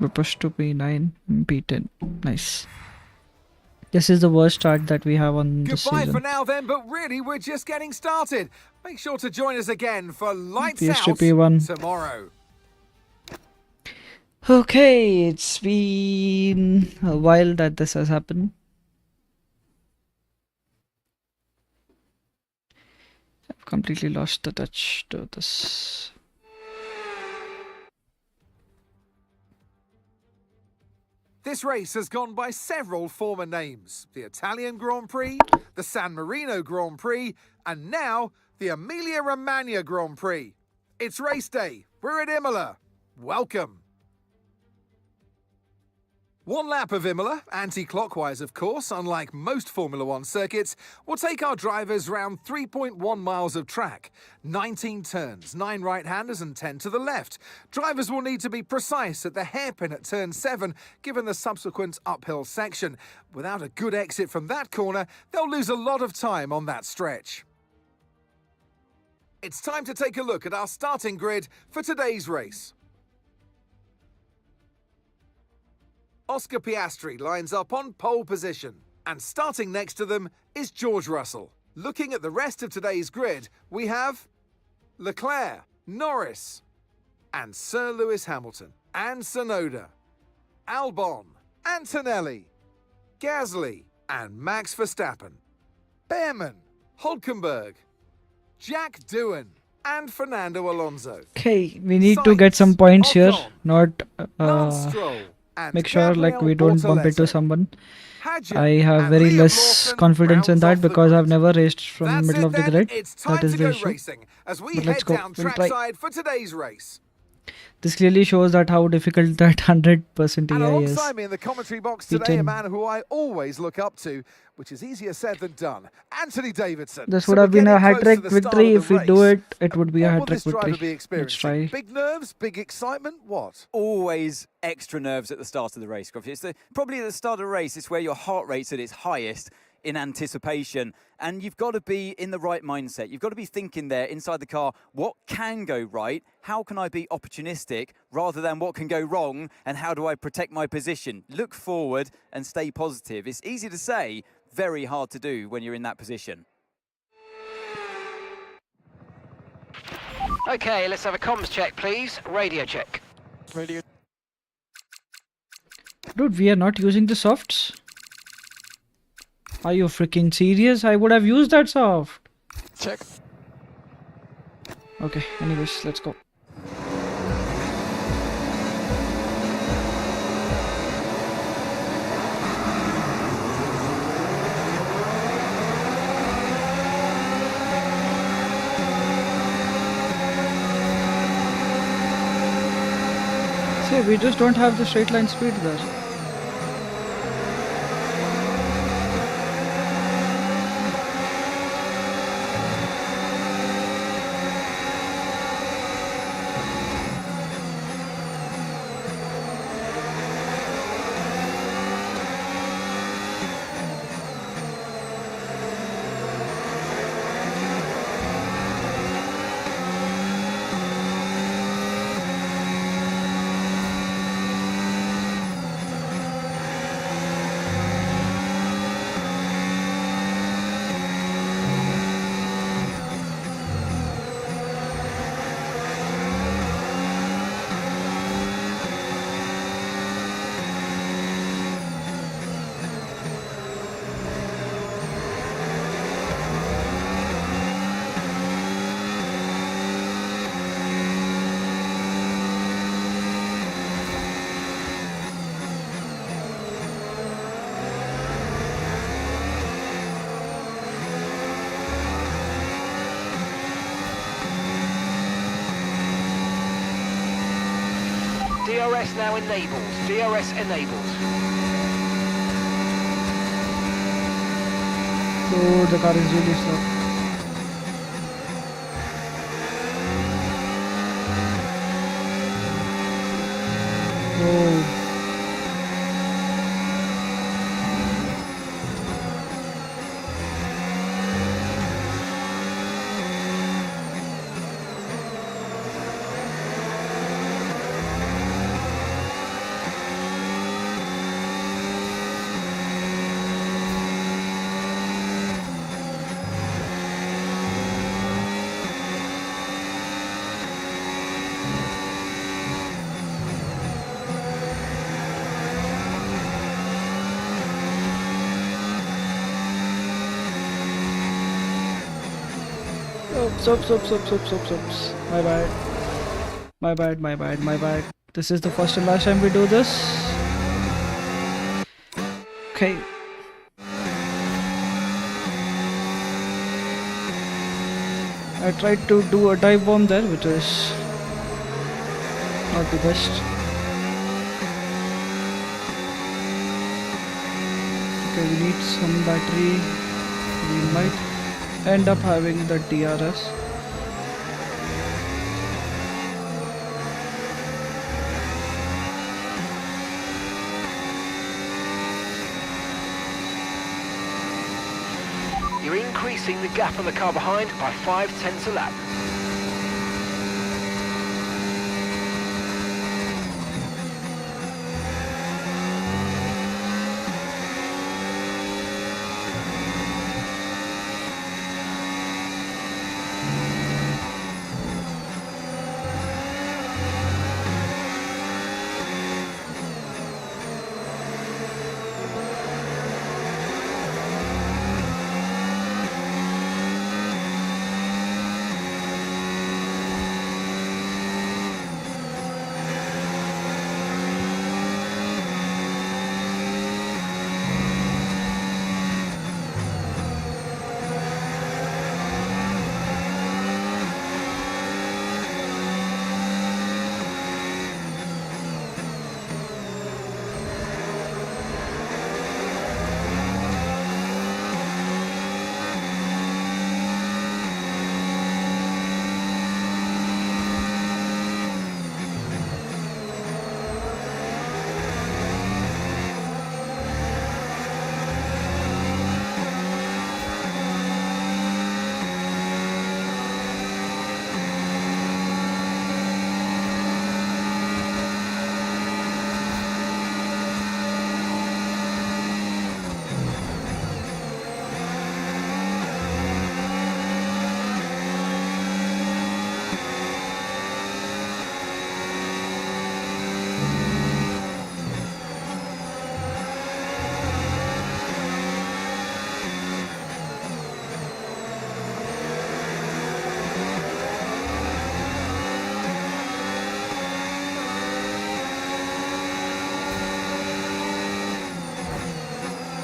We pushed to P9, P10. Nice. This is the worst start that we have on this Goodbye season. for now then, but really we're just getting started. Make sure to join us again for Lights Piastri Out P1. tomorrow. Okay, it's been a while that this has happened. I've completely lost the touch to this. This race has gone by several former names. The Italian Grand Prix, the San Marino Grand Prix, and now the Emilia-Romagna Grand Prix. It's race day. We're at Imola. Welcome. One lap of Imola, anti-clockwise of course, unlike most Formula One circuits, will take our drivers round 3.1 miles of track, 19 turns, 9 right-handers and 10 to the left. Drivers will need to be precise at the hairpin at turn 7, given the subsequent uphill section. Without a good exit from that corner, they'll lose a lot of time on that stretch. It's time to take a look at our starting grid for today's race. Oscar Piastri lines up on pole position, and starting next to them is George Russell. Looking at the rest of today's grid, we have Leclerc, Norris, and Sir Lewis Hamilton, and Tsunoda, Albon, Antonelli, Gasly, and Max Verstappen, Behrman, Hulkenberg, Jack Doohan, and Fernando Alonso. Okay, we need to get some points here, not Lance Stroll, and make sure like we don't bump into Bortoleto. someone. Hadjar I have and very Liam less Lawson confidence in rounds that off the because I've grid. never raced from That's middle it of the then. grid. It's time That is to the go issue. racing as we But let's head go. down We'll try. trackside for today's race. This clearly shows that how difficult that 100% And TI is. alongside me in the commentary box today, a P10. man who I always look up to, which is easier said than done, Anthony Davidson. This So would we're have been a getting close hat-trick to the start victory. of If the we do race. it would be a What will hat-trick this driver victory. be Let's experiencing? try. Big nerves, big excitement, what? Always extra nerves at the start of the race, Grumpy. It's probably at the start of the race, it's where your heart rate's at its highest in anticipation. And you've got to be in the right mindset. You've got to be thinking there inside the car, what can go right? How can I be opportunistic rather than what can go wrong? And how do I protect my position? Look forward and stay positive. It's easy to say, very hard to do when you're in that position. Okay, let's have a comms check, please. Radio check. Radio. Dude, we are not using the softs. Are you freaking serious? I would have used that soft. Check. Okay, anyways, let's go. See, we just don't have the straight line speed there. DRS now enabled. DRS enabled. So the car is really slow. Oh. Soaps. My bad. My bad. This is the first and last time we do this. Okay. I tried to do a dive bomb there, which is not the best. Okay, we need some battery. We might end up having the DRS. You're increasing the gap on the car behind by 0.5 a lap.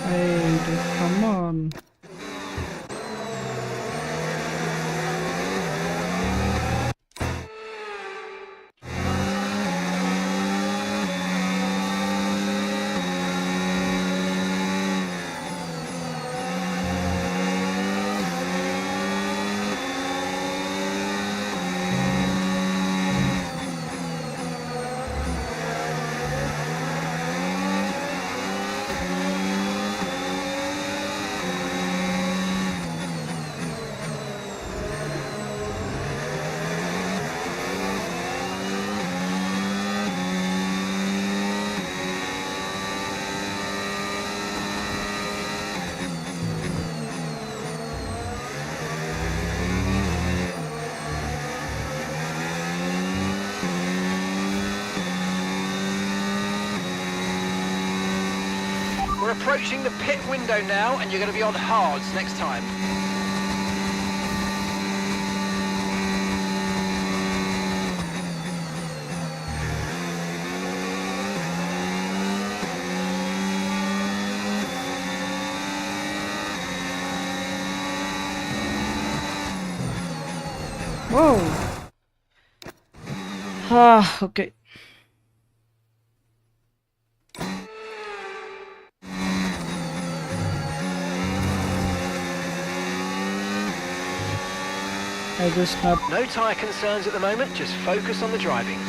Hey, dude, come on. We're approaching the pit window now, and you're going to be on hards next time. Whoa. Ah, okay. I just snapped. No tyre concerns at the moment, just focus on the driving.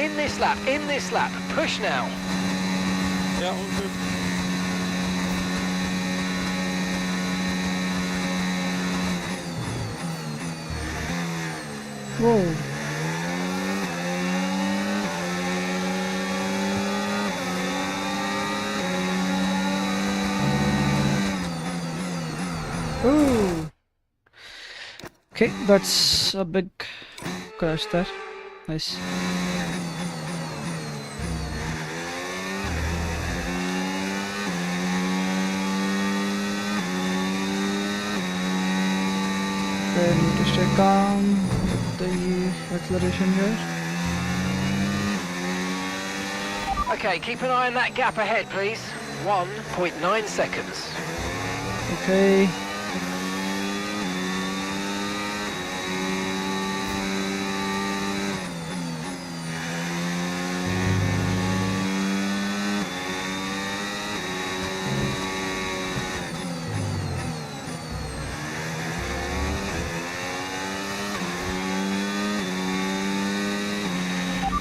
In this lap, in this lap. Push now. Yeah, all good. Whoa. Ooh. Okay, that's a big crash there. Nice. Okay, need to stay calm with the acceleration here. Okay, keep an eye on that gap ahead, please. 1.9 seconds. Okay.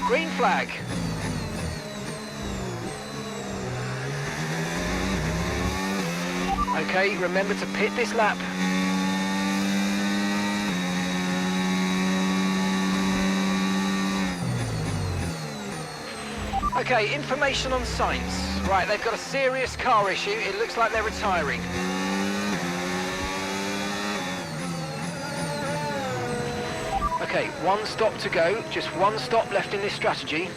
Green flag. Okay, remember to pit this lap. Okay, information on Sainz. Right, they've got a serious car issue. It looks like they're retiring. Okay, one stop to go. Just one stop left in this strategy.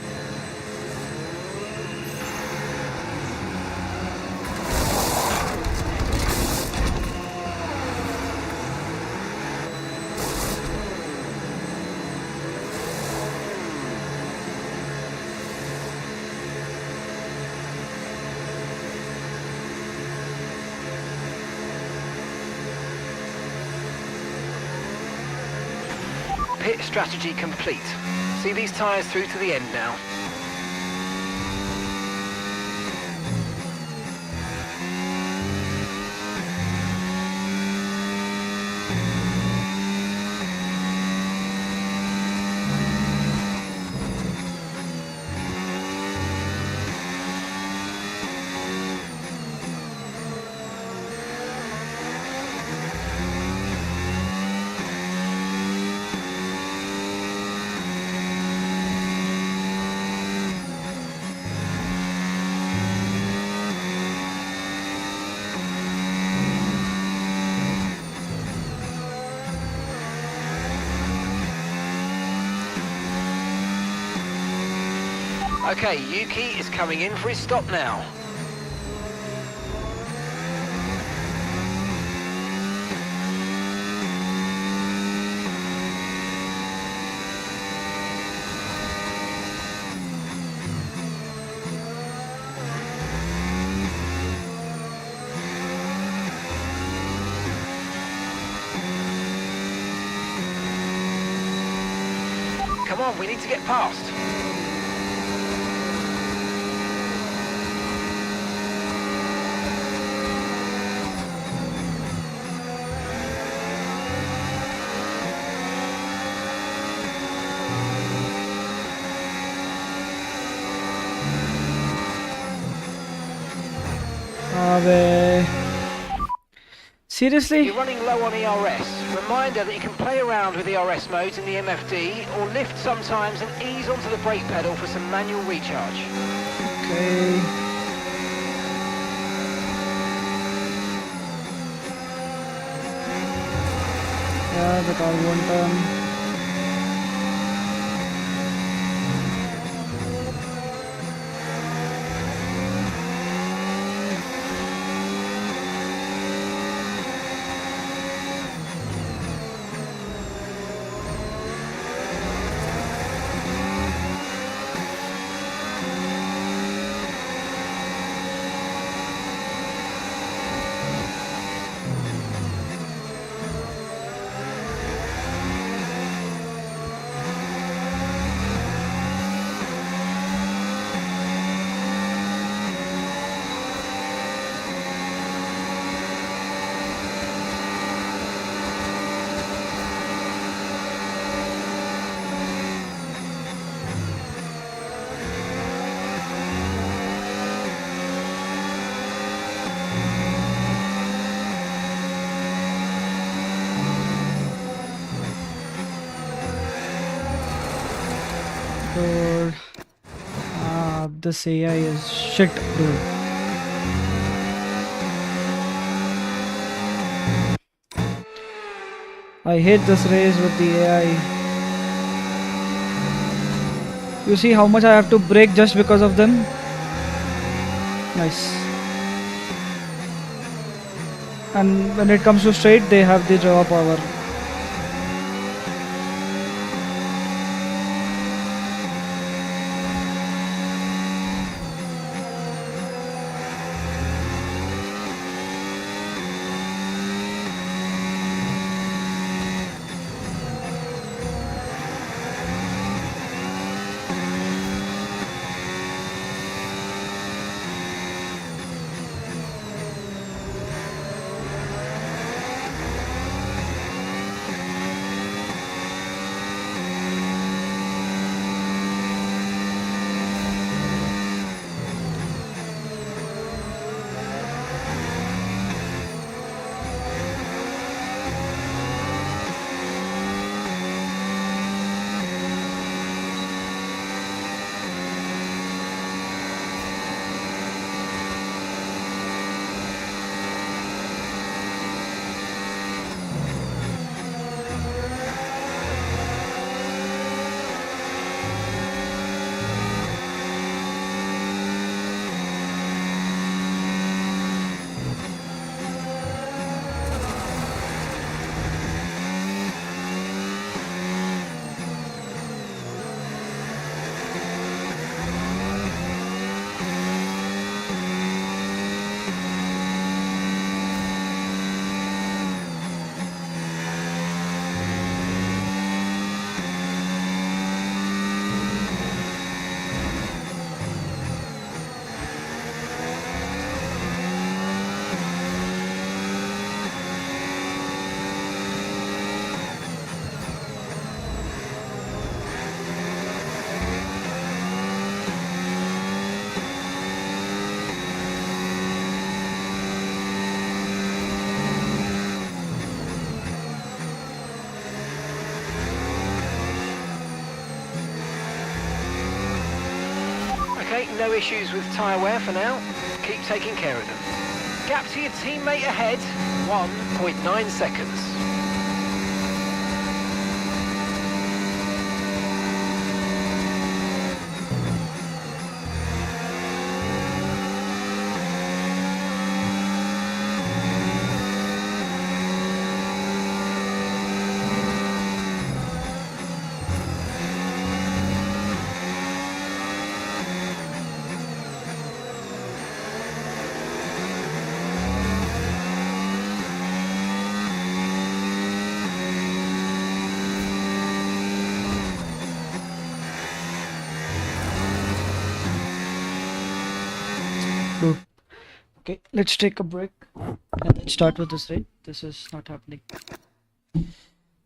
Pit strategy complete. See these tyres through to the end now. Okay, Yuki is coming in for his stop now. Come on, we need to get past. Seriously? You're running low on ERS. Reminder that you can play around with ERS modes in the MFD or lift sometimes and ease onto the brake pedal for some manual recharge. Okay. Yeah, the car won't turn. dude. This AI is shit, dude. I hate this race with the AI. You see how much I have to brake just because of them? Nice. And when it comes to straight, they have the draw power. Okay, no issues with tyre wear for now. Keep taking care of them. Gap to your teammate ahead, 1.9 seconds. Dude. Okay, let's take a break and then start with this race. This is not happening.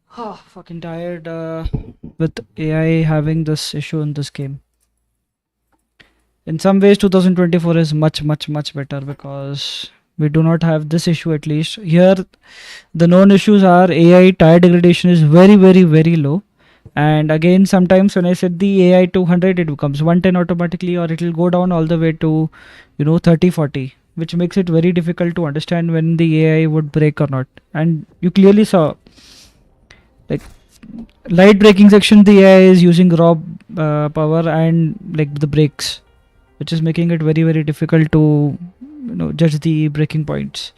Fucking tired with AI having this issue in this game. In some ways, 2024 is much better because we do not have this issue at least. Here, the known issues are AI tire degradation is very low. And again, sometimes when I set the AI to 100, it becomes 110 automatically, or it will go down all the way to, 30, 40, which makes it very difficult to understand when the AI would brake or not. And you clearly saw, like, light braking section, the AI is using raw power and like the brakes, which is making it very difficult to, judge the braking points.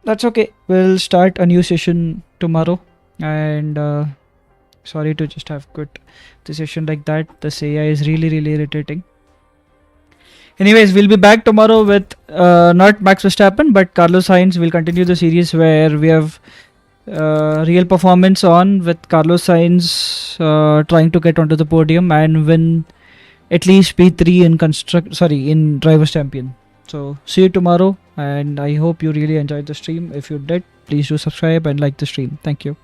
That's okay. We'll start a new session tomorrow, and sorry to just have quit the session like that. This AI is really irritating. Anyways, we'll be back tomorrow with not Max Verstappen but Carlos Sainz. We'll continue the series where we have real performance on with Carlos Sainz trying to get onto the podium and win at least P3 in Drivers' Champion. So see you tomorrow, and I hope you really enjoyed the stream. If you did, please do subscribe and like the stream. Thank you.